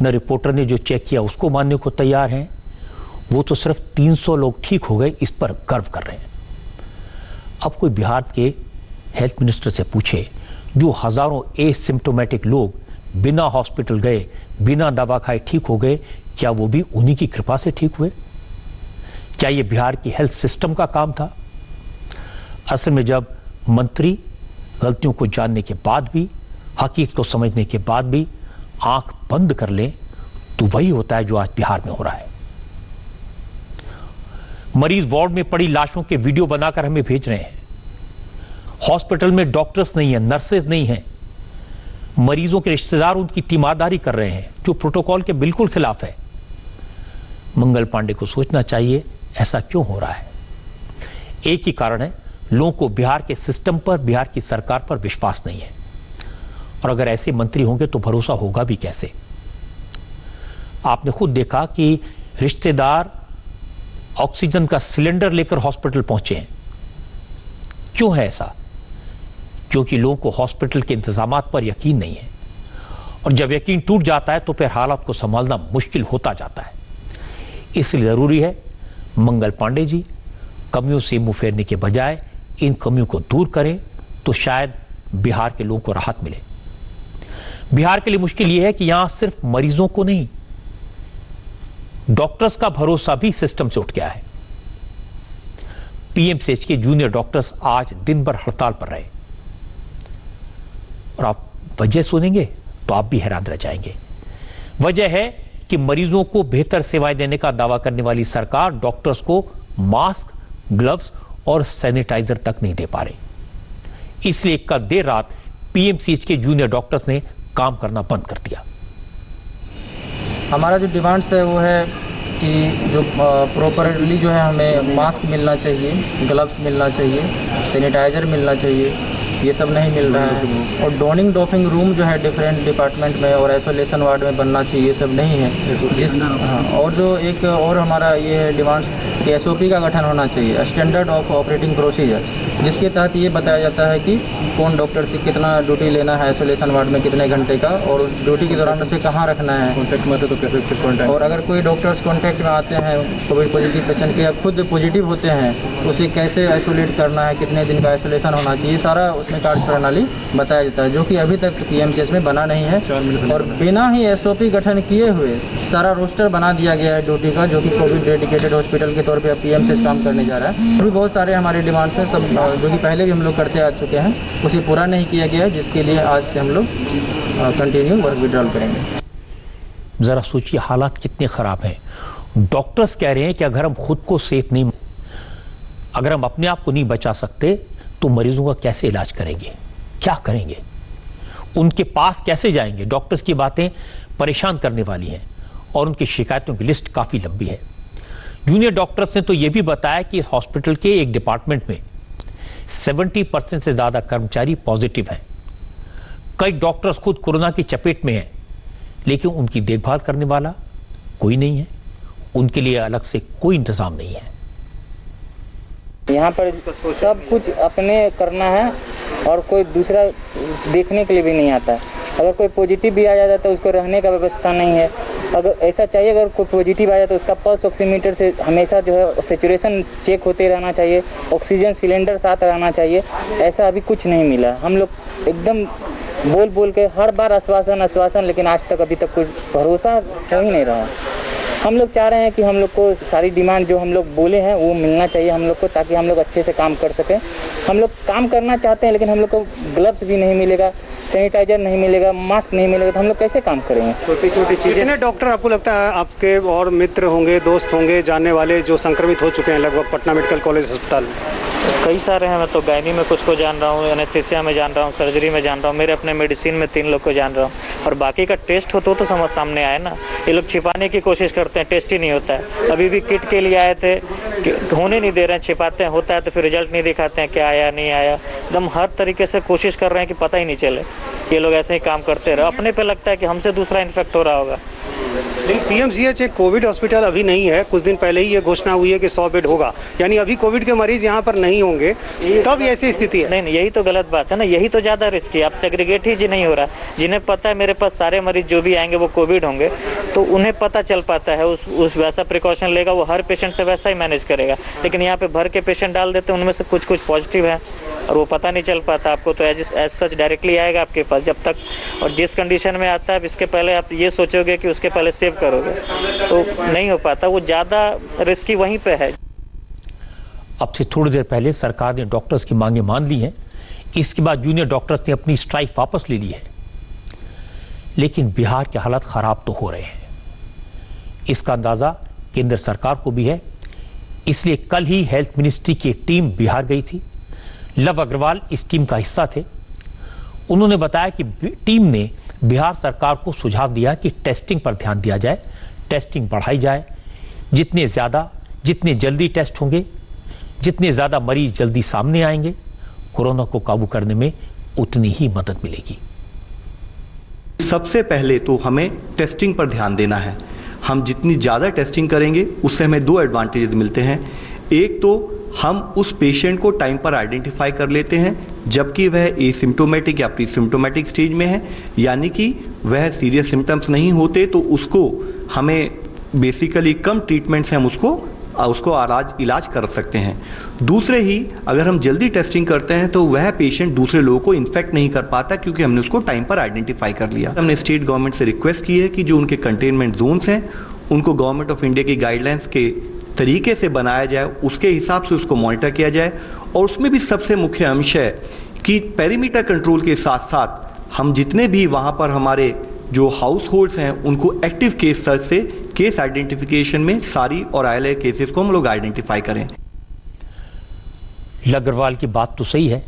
[SPEAKER 1] न रिपोर्टर ने जो चेक किया उसको मानने को तैयार हैं। वो तो सिर्फ 300 लोग ठीक हो गए इस पर गर्व कर रहे हैं। अब कोई बिहार के हेल्थ मिनिस्टर से पूछे, जो हजारों एसिम्प्टोमेटिक लोग बिना हॉस्पिटल गए बिना दवा खाए ठीक हो गए, क्या वो भी उन्हीं की कृपा से ठीक हुए? क्या ये बिहार की हेल्थ सिस्टम का काम था? असल में जब मंत्री गलतियों को जानने के बाद भी, हकीकत को समझने के बाद भी आंख बंद कर ले, तो वही होता है जो आज बिहार में हो रहा है। मरीज वार्ड में पड़ी लाशों के वीडियो बनाकर हमें भेज रहे हैं। हॉस्पिटल में डॉक्टर्स नहीं है, नर्सेज नहीं है। मरीजों के रिश्तेदार उनकी तीमारदारी कर रहे हैं, जो प्रोटोकॉल के बिल्कुल खिलाफ है। मंगल पांडे को सोचना चाहिए ऐसा क्यों हो रहा है। एक ही कारण है, लोगों को बिहार के सिस्टम पर, बिहार की सरकार पर विश्वास नहीं है। और अगर ऐसे मंत्री होंगे तो भरोसा होगा भी कैसे? आपने खुद देखा कि रिश्तेदार ऑक्सीजन का सिलेंडर लेकर हॉस्पिटल पहुंचे हैं। क्यों है ऐसा? क्योंकि लोगों को हॉस्पिटल के इंतजामात पर यकीन नहीं है, और जब यकीन टूट जाता है तो फिर हालात को संभालना मुश्किल होता जाता है। इसलिए जरूरी है मंगल पांडे जी कमियों से मुंह फेरने के बजाय इन कमियों को दूर करें, तो शायद बिहार के लोगों को राहत मिले। बिहार के लिए मुश्किल यह है कि यहां सिर्फ मरीजों को नहीं, डॉक्टर्स का भरोसा भी सिस्टम से उठ गया है। पीएमसीएच के जूनियर डॉक्टर्स आज दिन भर हड़ताल पर रहे, और आप वजह सुनेंगे तो आप भी हैरान रह जाएंगे। वजह है कि मरीजों को बेहतर सेवाएं देने का दावा करने वाली सरकार डॉक्टर्स को मास्क, ग्लव्स और सैनिटाइजर तक नहीं दे पा रही। इसलिए कल देर रात पीएमसीएच के जूनियर डॉक्टर्स ने काम करना बंद कर दिया।
[SPEAKER 13] हमारा जो डिमांड्स है वो है कि जो प्रॉपरली जो है हमें मास्क मिलना चाहिए, ग्लव्स मिलना चाहिए, सैनिटाइज़र मिलना चाहिए, ये सब नहीं मिल रहा है। और डोनिंग डॉपिंग रूम जो है डिफरेंट डिपार्टमेंट में और आइसोलेशन वार्ड में बनना चाहिए, ये सब नहीं है। और जो एक और हमारा ये है डिमांड्स कि एसओपी का गठन होना चाहिए, स्टैंडर्ड ऑफ ऑपरेटिंग प्रोसीजर, जिसके तहत ये बताया जाता है कि कौन डॉक्टर से कितना ड्यूटी लेना है आइसोलेशन वार्ड में कितने घंटे का, और ड्यूटी के दौरान उसे कहाँ रखना है कॉन्टैक्ट में, तो कैसे, और अगर कोई डॉक्टर्स कॉन्टैक्ट में आते हैं कोविड पॉजिटिव पेशेंट के या खुद पॉजिटिव होते हैं तो उसे कैसे आइसोलेट करना है, कितने दिन का आइसोलेशन होना चाहिए, सारा उसमें कार्य प्रणाली बताया जाता है, जो कि अभी तक पीएमसीएच में बना नहीं है। और बिना ही एसओपी गठन किए हुए सारा रोस्टर बना दिया गया है ड्यूटी का, जो कि कोविड डेडिकेटेड हॉस्पिटल के तौर पे पीएम से काम करने जा रहा है। अभी बहुत सारे हमारे डिमांड्स हैं, सब जो कि पहले भी हम लोग करते आ चुके हैं, उसे पूरा नहीं किया गया है, जिसके लिए आज से हम लोग कंटिन्यू वर्क विड्रॉल करेंगे।
[SPEAKER 1] जरा सोचिए हालात कितने खराब हैं। डॉक्टर्स कह रहे हैं कि अगर हम खुद को सेफ नहीं, अगर हम अपने आप को नहीं बचा सकते तो मरीजों का कैसे इलाज करेंगे, क्या करेंगे, उनके पास कैसे जाएंगे। डॉक्टर्स की बातें परेशान करने वाली हैं और उनकी शिकायतों की लिस्ट काफी लंबी है। जूनियर डॉक्टर्स ने तो यह भी बताया कि हॉस्पिटल के एक डिपार्टमेंट में 70% से ज्यादा कर्मचारी पॉजिटिव हैं। कई डॉक्टर्स खुद कोरोना की चपेट में हैं, लेकिन उनकी देखभाल करने वाला कोई नहीं है, उनके लिए अलग से कोई इंतजाम नहीं है।
[SPEAKER 13] यहाँ पर सब कुछ अपने करना है और कोई दूसरा देखने के लिए भी नहीं आता है। अगर कोई पॉजिटिव भी आ जाता है तो उसको रहने का व्यवस्था नहीं है। अगर ऐसा चाहिए, अगर कोई पॉजिटिव आ जाए तो उसका पल्स ऑक्सीमीटर से हमेशा जो है सेचुरेशन चेक होते रहना चाहिए, ऑक्सीजन सिलेंडर साथ रहना चाहिए। ऐसा अभी कुछ नहीं मिला। हम लोग एकदम बोल के हर बार आश्वासन, लेकिन आज तक अभी तक कुछ भरोसा हो ही नहीं रहा। हम लोग चाह रहे हैं कि हम लोग को सारी डिमांड जो हम लोग बोले हैं वो मिलना चाहिए हम लोग को, ताकि हम लोग अच्छे से काम कर सकें। हम लोग काम करना चाहते हैं, लेकिन हम लोग को ग्लव्स भी नहीं मिलेगा, सैनिटाइजर नहीं मिलेगा, मास्क नहीं मिलेगा, तो हम लोग कैसे काम करेंगे। छोटी छोटी चीज़ें।
[SPEAKER 8] कितने डॉक्टर आपको लगता है आपके और मित्र होंगे, दोस्त होंगे, जानने वाले जो संक्रमित हो चुके हैं लगभग पटना मेडिकल कॉलेज अस्पताल में?
[SPEAKER 13] कई सारे हैं। मैं तो गायनी में कुछ को जान रहा हूँ, एनेस्थीसिया में जान रहा हूँ, सर्जरी में जान रहा हूँ, मेरे अपने मेडिसिन में 3 लोग को जान रहा हूँ। और बाकी का टेस्ट हो तो समझ सामने आए ना। ये लोग छिपाने की कोशिश करते हैं, टेस्ट ही नहीं होता है। अभी भी किट के लिए आए थे, होने नहीं दे रहे हैं, छिपाते हैं, होता है तो फिर रिजल्ट नहीं दिखाते हैं, क्या आया नहीं आया। एकदम हर तरीके से कोशिश कर रहे हैं कि पता ही नहीं चले। ये लोग ऐसे ही काम करते रहे, अपने पे लगता है कि हमसे दूसरा इन्फेक्ट हो रहा होगा।
[SPEAKER 8] लेकिन पीएमसीएच एक कोविड हॉस्पिटल अभी नहीं है। कुछ दिन पहले ही ये घोषणा हुई है कि 100 बेड होगा, यानी अभी कोविड के मरीज यहाँ पर नहीं होंगे, तब ऐसी स्थिति है।
[SPEAKER 13] नहीं, यही तो गलत बात है ना, यही तो ज़्यादा रिस्क है। आप सेग्रीगेट ही नहीं हो रहा। जिन्हें पता है मेरे पास सारे मरीज जो भी आएंगे वो कोविड होंगे, तो उन्हें पता चल पाता है, उस वैसा प्रिकॉशन लेगा, वो हर पेशेंट से वैसा ही मैनेज करेगा। लेकिन यहाँ पे भर के पेशेंट डाल देते हैं, उनमें से कुछ पॉजिटिव है और वो पता नहीं चल पाता आपको, तो एज सच डायरेक्टली आएगा आपके पास। जब तक और जिस कंडीशन में आता है, इसके पहले आप ये सोचोगे कि उसके पहले सेव करोगे, तो नहीं हो पाता। वो ज़्यादा रिस्की वहीं पे है।
[SPEAKER 1] अब से थोड़ी देर पहले सरकार ने डॉक्टर्स की मांगें मान ली हैं। इसके बाद जूनियर डॉक्टर्स ने अपनी स्ट्राइक वापस ले ली है। लेकिन बिहार के हालात खराब तो हो रहे हैं, इसका अंदाजा केंद्र सरकार को भी है। इसलिए कल ही हेल्थ मिनिस्ट्री की एक टीम बिहार गई थी। लव अग्रवाल इस टीम का हिस्सा थे। उन्होंने बताया कि टीम ने बिहार सरकार को सुझाव दिया कि टेस्टिंग पर ध्यान दिया जाए, टेस्टिंग बढ़ाई जाए। जितने जल्दी टेस्ट होंगे, जितने ज़्यादा मरीज जल्दी सामने आएंगे, कोरोना को काबू करने में उतनी ही मदद मिलेगी।
[SPEAKER 14] सबसे पहले तो हमें टेस्टिंग पर ध्यान देना है। हम जितनी ज़्यादा टेस्टिंग करेंगे उससे हमें 2 एडवांटेजेस मिलते हैं। एक तो हम उस पेशेंट को टाइम पर आइडेंटिफाई कर लेते हैं जबकि वह एसिम्प्टोमेटिक या प्री सिम्प्टोमेटिक स्टेज में है, यानी कि वह सीरियस सिम्टम्स नहीं होते, तो उसको हमें बेसिकली कम ट्रीटमेंट से हम उसको इलाज कर सकते हैं। दूसरे ही अगर हम जल्दी टेस्टिंग करते हैं तो वह पेशेंट दूसरे लोगों को इन्फेक्ट नहीं कर पाता, क्योंकि हमने उसको टाइम पर आइडेंटिफाई कर लिया। हमने स्टेट गवर्नमेंट से रिक्वेस्ट की है कि जो उनके कंटेनमेंट जोन्स हैं उनको गवर्नमेंट ऑफ इंडिया की गाइडलाइंस के तरीके से बनाया जाए, उसके हिसाब से उसको मॉनिटर किया जाए। और उसमें भी सबसे मुख्य अंश है कि पेरीमीटर कंट्रोल के साथ साथ हम जितने भी वहां पर हमारे जो हाउस होल्ड्स हैं उनको एक्टिव केस सर्च से केस आइडेंटिफिकेशन में सारी और आईएलए केसेस को हम लोग आइडेंटिफाई करें।
[SPEAKER 1] अग्रवाल की बात तो सही है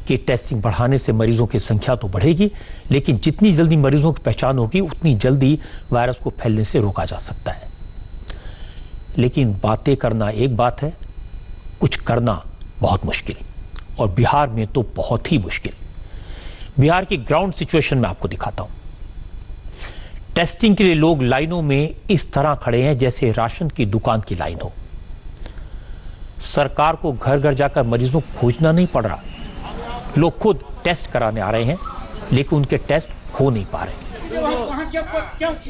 [SPEAKER 1] कि टेस्टिंग बढ़ाने से मरीजों की संख्या तो बढ़ेगी, लेकिन जितनी जल्दी मरीजों की पहचान होगी उतनी जल्दी वायरस को फैलने से रोका जा सकता है। लेकिन बातें करना एक बात है, कुछ करना बहुत मुश्किल, और बिहार में तो बहुत ही मुश्किल। बिहार की ग्राउंड सिचुएशन में आपको दिखाता हूं। टेस्टिंग के लिए लोग लाइनों में इस तरह खड़े हैं जैसे राशन की दुकान की लाइन हो। सरकार को घर घर जाकर मरीजों को खोजना नहीं पड़ रहा, लोग खुद टेस्ट कराने आ रहे हैं, लेकिन उनके टेस्ट हो नहीं पा रहे।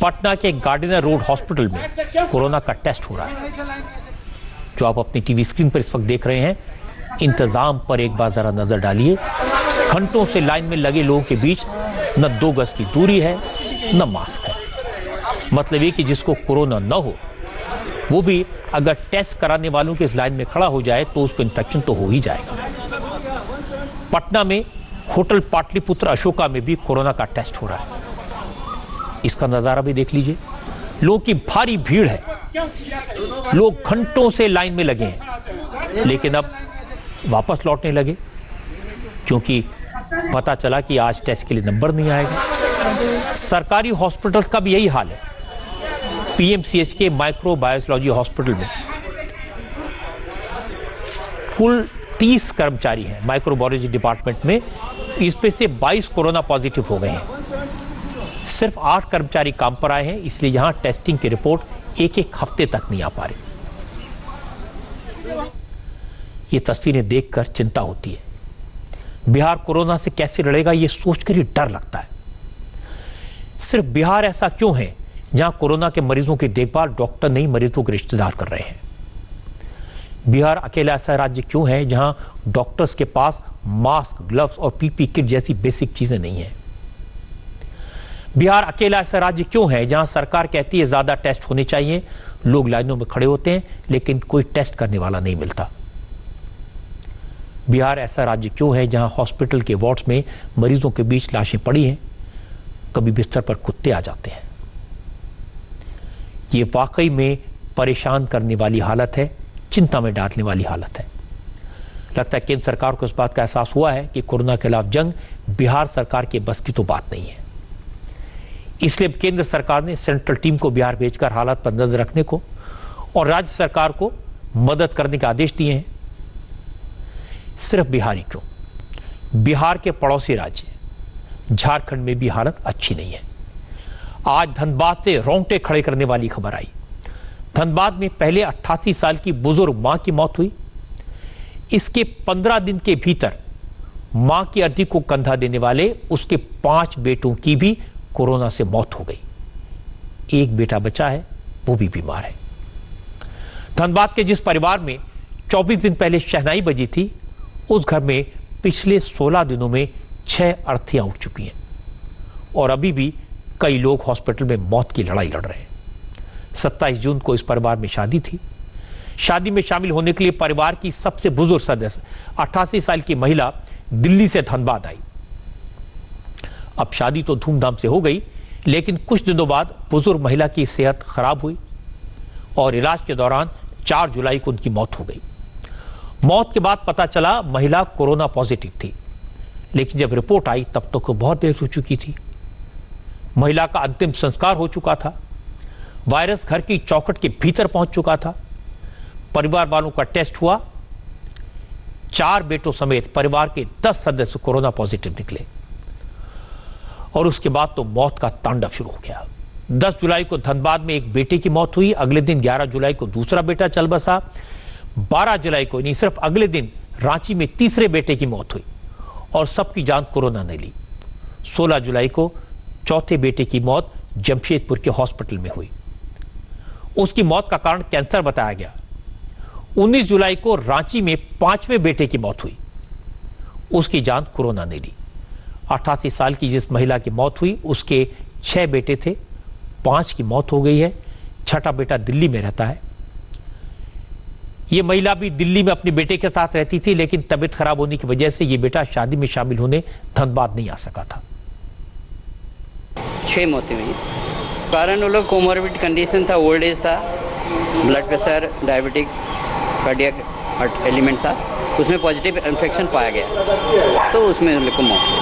[SPEAKER 1] पटना के गार्डिनर रोड हॉस्पिटल में कोरोना का टेस्ट हो रहा है, जो आप अपनी टीवी स्क्रीन पर इस वक्त देख रहे हैं। इंतजाम पर एक बार जरा नजर डालिए। घंटों से लाइन में लगे लोगों के बीच न 2 गज की दूरी है, न मास्क है। मतलब ये कि जिसको कोरोना न हो वो भी अगर टेस्ट कराने वालों के इस लाइन में खड़ा हो जाए तो उसको इन्फेक्शन तो हो ही जाएगा। पटना में होटल पाटलिपुत्र अशोका में भी कोरोना का टेस्ट हो रहा है। इसका नजारा भी देख लीजिए, लोगों की भारी भीड़ है, लोग घंटों से लाइन में लगे हैं, लेकिन अब वापस लौटने लगे क्योंकि पता चला कि आज टेस्ट के लिए नंबर नहीं आएगा। सरकारी हॉस्पिटल्स का भी यही हाल है। पीएमसीएच के माइक्रोबायोलॉजी हॉस्पिटल में कुल 30 कर्मचारी हैं माइक्रोबायोलॉजी डिपार्टमेंट में, इसमें से 22 कोरोना पॉजिटिव हो गए हैं। सिर्फ 8 कर्मचारी काम पर आए हैं, इसलिए यहां टेस्टिंग की रिपोर्ट एक हफ्ते तक नहीं आ पा रही। ये तस्वीरें देखकर चिंता होती है। बिहार कोरोना से कैसे लड़ेगा ये सोचकर ही डर लगता है। सिर्फ बिहार ऐसा क्यों है जहां कोरोना के मरीजों की देखभाल डॉक्टर नहीं मरीजों के रिश्तेदार कर रहे हैं? बिहार अकेला ऐसा राज्य क्यों है जहां डॉक्टर्स के पास मास्क, ग्लव्स और पीपी किट जैसी बेसिक चीजें नहीं है? बिहार अकेला ऐसा राज्य क्यों है जहां सरकार कहती है ज्यादा टेस्ट होने चाहिए, लोग लाइनों में खड़े होते हैं लेकिन कोई टेस्ट करने वाला नहीं मिलता? बिहार ऐसा राज्य क्यों है जहां हॉस्पिटल के वार्ड्स में मरीजों के बीच लाशें पड़ी हैं, कभी बिस्तर पर कुत्ते आ जाते हैं? ये वाकई में परेशान करने वाली हालत है, चिंता में डालने वाली हालत है। लगता है केंद्र सरकार को इस बात का एहसास हुआ है कि कोरोना के खिलाफ जंग बिहार सरकार के बस की तो बात नहीं है। इसलिए केंद्र सरकार ने सेंट्रल टीम को बिहार भेजकर हालात पर नजर रखने को और राज्य सरकार को मदद करने के आदेश दिए हैं। सिर्फ बिहार ही क्यों, बिहार के पड़ोसी राज्य झारखंड में भी हालत अच्छी नहीं है। आज धनबाद से रोंगटे खड़े करने वाली खबर आई। धनबाद में पहले 88 साल की बुजुर्ग मां की मौत हुई। इसके 15 दिन के भीतर मां की अर्जी को कंधा देने वाले उसके 5 बेटों की भी कोरोना से मौत हो गई। एक बेटा बचा है, वो भी बीमार है। धनबाद के जिस परिवार में 24 दिन पहले शहनाई बजी थी, उस घर में पिछले 16 दिनों में 6 अर्थियां उठ चुकी हैं और अभी भी कई लोग हॉस्पिटल में मौत की लड़ाई लड़ रहे हैं। 27 जून को इस परिवार में शादी थी। शादी में शामिल होने के लिए परिवार की सबसे बुजुर्ग सदस्य 88 साल की महिला दिल्ली से धनबाद आई। अब शादी तो धूमधाम से हो गई, लेकिन कुछ दिनों बाद बुजुर्ग महिला की सेहत खराब हुई और इलाज के दौरान 4 जुलाई को उनकी मौत हो गई। मौत के बाद पता चला महिला कोरोना पॉजिटिव थी, लेकिन जब रिपोर्ट आई तब तक तो बहुत देर हो चुकी थी। महिला का अंतिम संस्कार हो चुका था। वायरस घर की चौखट के भीतर पहुंच चुका था। परिवार वालों का टेस्ट हुआ। 4 बेटों समेत परिवार के 10 सदस्य कोरोना पॉजिटिव निकले और उसके बाद तो मौत का तांडव शुरू हो गया। 10 जुलाई को धनबाद में एक बेटे की मौत हुई। अगले दिन 11 जुलाई को दूसरा बेटा चल बसा। 12 जुलाई को नहीं, सिर्फ अगले दिन रांची में तीसरे बेटे की मौत हुई और सबकी जान कोरोना ने ली। 16 जुलाई को चौथे बेटे की मौत जमशेदपुर के हॉस्पिटल में हुई। उसकी मौत का कारण कैंसर बताया गया। 19 जुलाई को रांची में 5वें बेटे की मौत हुई। उसकी जान कोरोना ने ली। 88 साल की जिस महिला की मौत हुई, उसके 6 बेटे थे, 5 की मौत हो गई है। 6ठा बेटा दिल्ली में रहता है। यह महिला भी दिल्ली में अपने बेटे के साथ रहती थी, लेकिन तबीयत खराब होने की वजह से यह बेटा शादी में शामिल होने धनबाद नहीं आ सका था।
[SPEAKER 5] 6 मौतें हुई। कारण वो लोग कोमोरबिड कंडीशन था, ओल्ड एज था, blood pressure, diabetic, cardiac element था, उसमें पॉजिटिव इन्फेक्शन पाया गया, तो उसमें उन लोग को मौत हुई।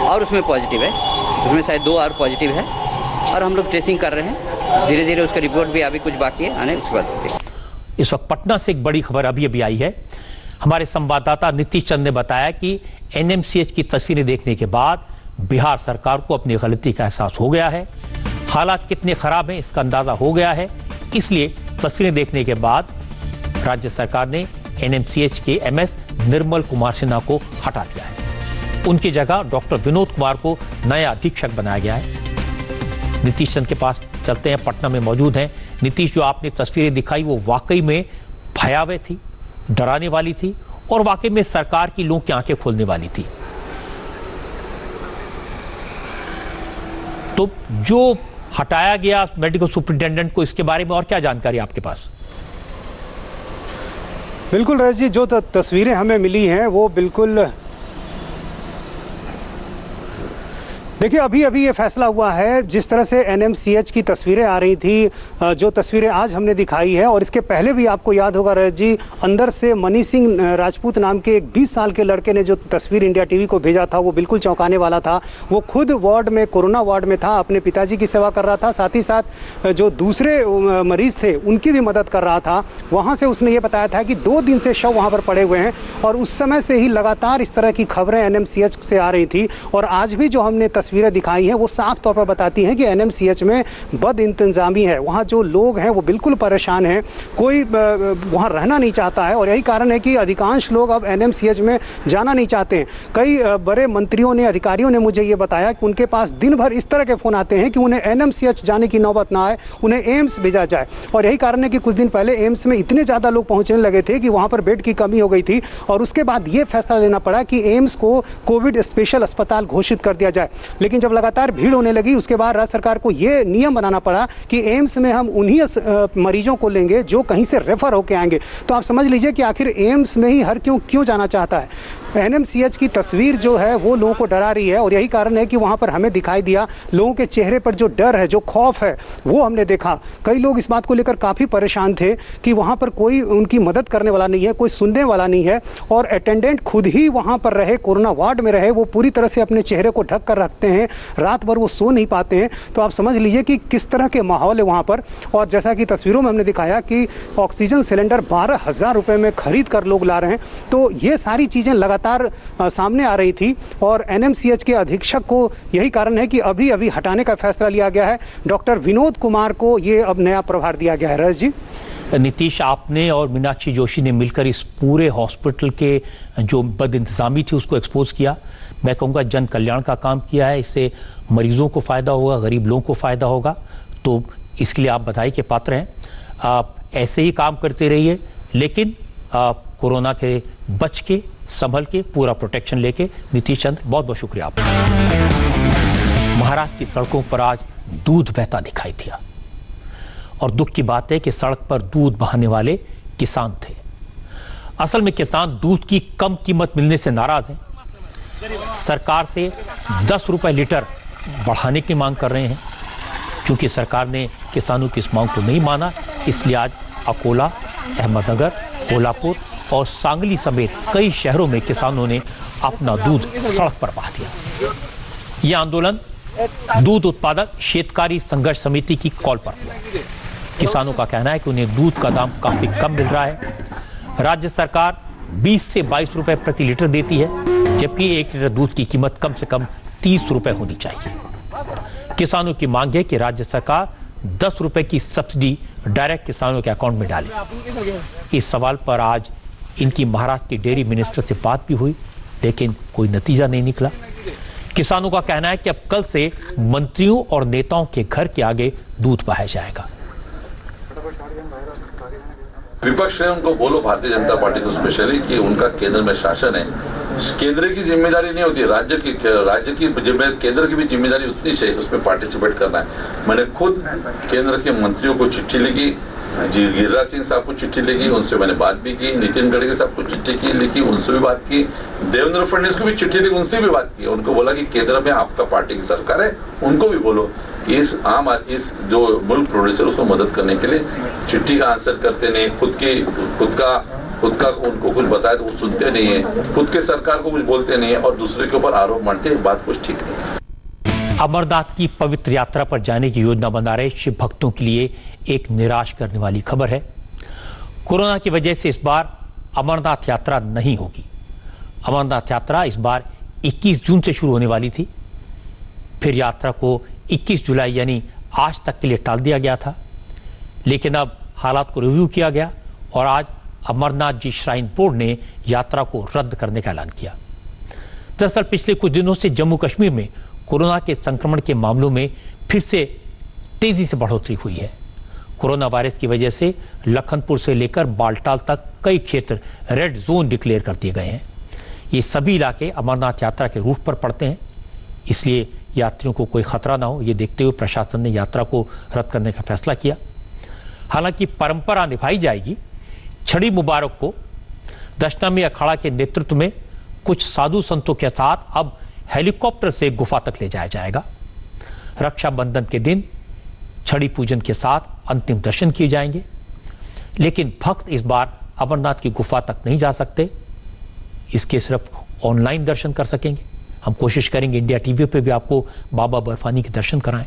[SPEAKER 5] और उसमें पॉजिटिव है, उसमें शायद 2 और पॉजिटिव है और हम लोग ट्रेसिंग कर रहे हैं। धीरे धीरे उसका रिपोर्ट भी अभी कुछ बाकी है आने, उसके बाद
[SPEAKER 1] इस वक्त पटना से एक बड़ी खबर अभी आई है। हमारे संवाददाता नीतीश चंद ने बताया कि एनएमसीएच की तस्वीरें देखने के बाद बिहार सरकार को अपनी गलती का एहसास हो गया है। हालात कितने खराब हैं इसका अंदाजा हो गया है, इसलिए तस्वीरें देखने के बाद राज्य सरकार ने एनएमसीएच के एमएस निर्मल कुमार सिन्हा को हटा दिया है। उनकी जगह डॉक्टर विनोद कुमार को नया अधीक्षक बनाया गया है। नीतीश चंद के पास चलते हैं, पटना में मौजूद हैं। नीतीश, जो आपने तस्वीरें दिखाई वो वाकई में भयावह थी, डराने वाली थी और वाकई में सरकार की लोगों की आंखें खोलने वाली थी। तो जो हटाया गया मेडिकल सुपरिटेंडेंट को, इसके बारे में और क्या जानकारी आपके पास?
[SPEAKER 8] बिल्कुल रजत जी, जो तस्वीरें हमें मिली हैं वो बिल्कुल, देखिए अभी अभी ये फैसला हुआ है। जिस तरह से एनएमसीएच की तस्वीरें आ रही थी, जो तस्वीरें आज हमने दिखाई है, और इसके पहले भी आपको याद होगा रजत जी, अंदर से मनी सिंह राजपूत नाम के एक 20 साल के लड़के ने जो तस्वीर इंडिया टीवी को भेजा था वो बिल्कुल चौंकाने वाला था। वो खुद वार्ड में, कोरोना वार्ड में था, अपने पिताजी की सेवा कर रहा था, साथ ही साथ जो दूसरे मरीज थे उनकी भी मदद कर रहा था। वहाँ से उसने ये बताया था कि 2 दिन से शव वहाँ पर पड़े हुए हैं, और उस समय से ही लगातार इस तरह की खबरें एनएमसीएच से आ रही थी। और आज भी जो हमने तस्वीरें दिखाई हैं वो साफ तौर पर बताती हैं कि एनएमसीएच में बद इंतजामी है। वहाँ जो लोग हैं वो बिल्कुल परेशान हैं, कोई वहाँ रहना नहीं चाहता है, और यही कारण है कि अधिकांश लोग अब एनएमसीएच में जाना नहीं चाहते हैं। कई बड़े मंत्रियों ने, अधिकारियों ने मुझे ये बताया कि उनके पास दिन भर इस तरह के फ़ोन आते हैं कि उन्हें एनएमसीएच जाने की नौबत ना आए, उन्हें एम्स भेजा जाए। और यही कारण है कि कुछ दिन पहले एम्स में इतने ज़्यादा लोग पहुँचने लगे थे कि वहाँ पर बेड की कमी हो गई थी, और उसके बाद ये फैसला लेना पड़ा कि एम्स को कोविड स्पेशल अस्पताल घोषित कर दिया जाए। लेकिन जब लगातार भीड़ होने लगी, उसके बाद राज्य सरकार को ये नियम बनाना पड़ा कि एम्स में हम उन्हीं मरीजों को लेंगे जो कहीं से रेफर होकर आएंगे। तो आप समझ लीजिए कि आखिर एम्स में ही हर क्यों जाना चाहता है। एनएमसीएच की तस्वीर जो है वो लोगों को डरा रही है, और यही कारण है कि वहाँ पर हमें दिखाई दिया लोगों के चेहरे पर जो डर है, जो खौफ है, वो हमने देखा। कई लोग इस बात को लेकर काफ़ी परेशान थे कि वहाँ पर कोई उनकी मदद करने वाला नहीं है, कोई सुनने वाला नहीं है, और अटेंडेंट खुद ही वहाँ पर रहे, कोरोना वार्ड में रहे, वो पूरी तरह से अपने चेहरे को ढक कर रखते हैं, रात भर वो सो नहीं पाते हैं। तो आप समझ लीजिए कि किस तरह के माहौल है वहाँ पर। और जैसा कि तस्वीरों में हमने दिखाया कि ऑक्सीजन सिलेंडर 12,000 रुपये में खरीद कर लोग ला रहे हैं। तो ये सारी चीज़ें लगातार सामने आ रही थी, और एनएमसीएच के अधीक्षक को यही कारण है कि अभी अभी हटाने का फैसला लिया गया है। डॉक्टर विनोद कुमार को ये अब नया प्रभार दिया गया है। रजत जी,
[SPEAKER 1] नीतीश, आपने और मीनाक्षी जोशी ने मिलकर इस पूरे हॉस्पिटल के जो बद इंतजामी थी उसको एक्सपोज किया। मैं कहूँगा जन कल्याण का काम किया है, इससे मरीजों को फ़ायदा होगा, गरीब लोगों को फ़ायदा होगा। तो इसके लिए आप बधाई के पात्र हैं। आप ऐसे ही काम करते रहिए, लेकिन कोरोना के बच के, संभल के, पूरा प्रोटेक्शन लेके। नीतीश चंद्र, बहुत बहुत शुक्रिया आपका। महाराष्ट्र की सड़कों पर आज दूध बहता दिखाई दिया, और दुख की बात है कि सड़क पर दूध बहाने वाले किसान थे। असल में किसान दूध की कम कीमत मिलने से नाराज हैं, सरकार से 10 रुपए लीटर बढ़ाने की मांग कर रहे हैं। क्योंकि सरकार ने किसानों की इस मांग को नहीं माना, इसलिए आज अकोला, अहमदनगर, कोल्हापुर और सांगली समेत कई शहरों में किसानों ने अपना दूध सड़क पर बहा दिया। यह आंदोलन दूध उत्पादक शेतकारी संघर्ष समिति की कॉल पर हुआ। किसानों का कहना है कि उन्हें दूध का दाम काफी कम मिल रहा है। राज्य सरकार 20 से 22 रुपए प्रति लीटर देती है, जबकि 1 लीटर दूध की कीमत कम से कम 30 रुपए होनी चाहिए। किसानों की मांग है कि राज्य सरकार 10 रुपए की सब्सिडी डायरेक्ट किसानों के अकाउंट में डाले। इस सवाल पर आज इनकी महाराष्ट्र की डेयरी मिनिस्टर से बात भी हुई, लेकिन कोई नतीजा नहीं निकला। किसानों का कहना है कि अब कल से मंत्रियों और नेताओं के घर के आगे दूध बहाया जाएगा।
[SPEAKER 15] विपक्ष है, उनको बोलो भारतीय जनता पार्टी को स्पेशली कि उनका केंद्र में शासन है, केंद्र की जिम्मेदारी नहीं होती, राज्य की जिम्मेदारी, केंद्र की भी जिम्मेदारी उतनी चाहिए, उसमें पार्टिसिपेट करना है। मैंने खुद केंद्र के मंत्रियों को चिट्ठी लिखी, गिरिराज सिंह साहब को चिट्ठी लिखी, उनसे मैंने बात भी की, नितिन गडकरी साहब को चिट्ठी लिखी, उनसे भी बात की, देवेंद्र फडणवीस को भी चिट्ठी लिखी, उनसे भी बात की। उनको बोला कि केंद्र में आपका पार्टी की सरकार है, उनको भी बोलो कि इस जो मुल्क प्रोड्यूसर उसको मदद करने के लिए चिट्ठी का आंसर करते नहीं, खुद का उनको कुछ बताया तो वो सुनते नहीं है, खुद के सरकार को कुछ बोलते नहीं है और दूसरे के ऊपर आरोप मारते हैं, बात कुछ ठीक नहीं।
[SPEAKER 1] अमरनाथ की पवित्र यात्रा पर जाने की योजना बना रहे शिव भक्तों के लिए एक निराश करने वाली खबर है। कोरोना की वजह से इस बार अमरनाथ यात्रा नहीं होगी। अमरनाथ यात्रा इस बार 21 जून से शुरू होने वाली थी, फिर यात्रा को 21 जुलाई यानी आज तक के लिए टाल दिया गया था, लेकिन अब हालात को रिव्यू किया गया और आज अमरनाथ जी श्राइन बोर्ड ने यात्रा को रद्द करने का ऐलान किया। दरअसल पिछले कुछ दिनों से जम्मू कश्मीर में कोरोना के संक्रमण के मामलों में फिर से तेजी से बढ़ोतरी हुई है। कोरोना वायरस की वजह से लखनपुर से लेकर बालटाल तक कई क्षेत्र रेड जोन डिक्लेयर कर दिए गए हैं। ये सभी इलाके अमरनाथ यात्रा के रूट पर पड़ते हैं, इसलिए यात्रियों को कोई खतरा ना हो, ये देखते हुए प्रशासन ने यात्रा को रद्द करने का फैसला किया। हालांकि परंपरा निभाई जाएगी। छड़ी मुबारक को दशनामी अखाड़ा के नेतृत्व में कुछ साधु संतों के साथ अब हेलीकॉप्टर से गुफा तक ले जाया जाएगा। रक्षाबंधन के दिन छड़ी पूजन के साथ अंतिम दर्शन किए जाएंगे, लेकिन भक्त इस बार अमरनाथ की गुफा तक नहीं जा सकते, इसके सिर्फ ऑनलाइन दर्शन कर सकेंगे। हम कोशिश करेंगे इंडिया टीवी पे भी आपको बाबा बर्फानी के दर्शन कराएं।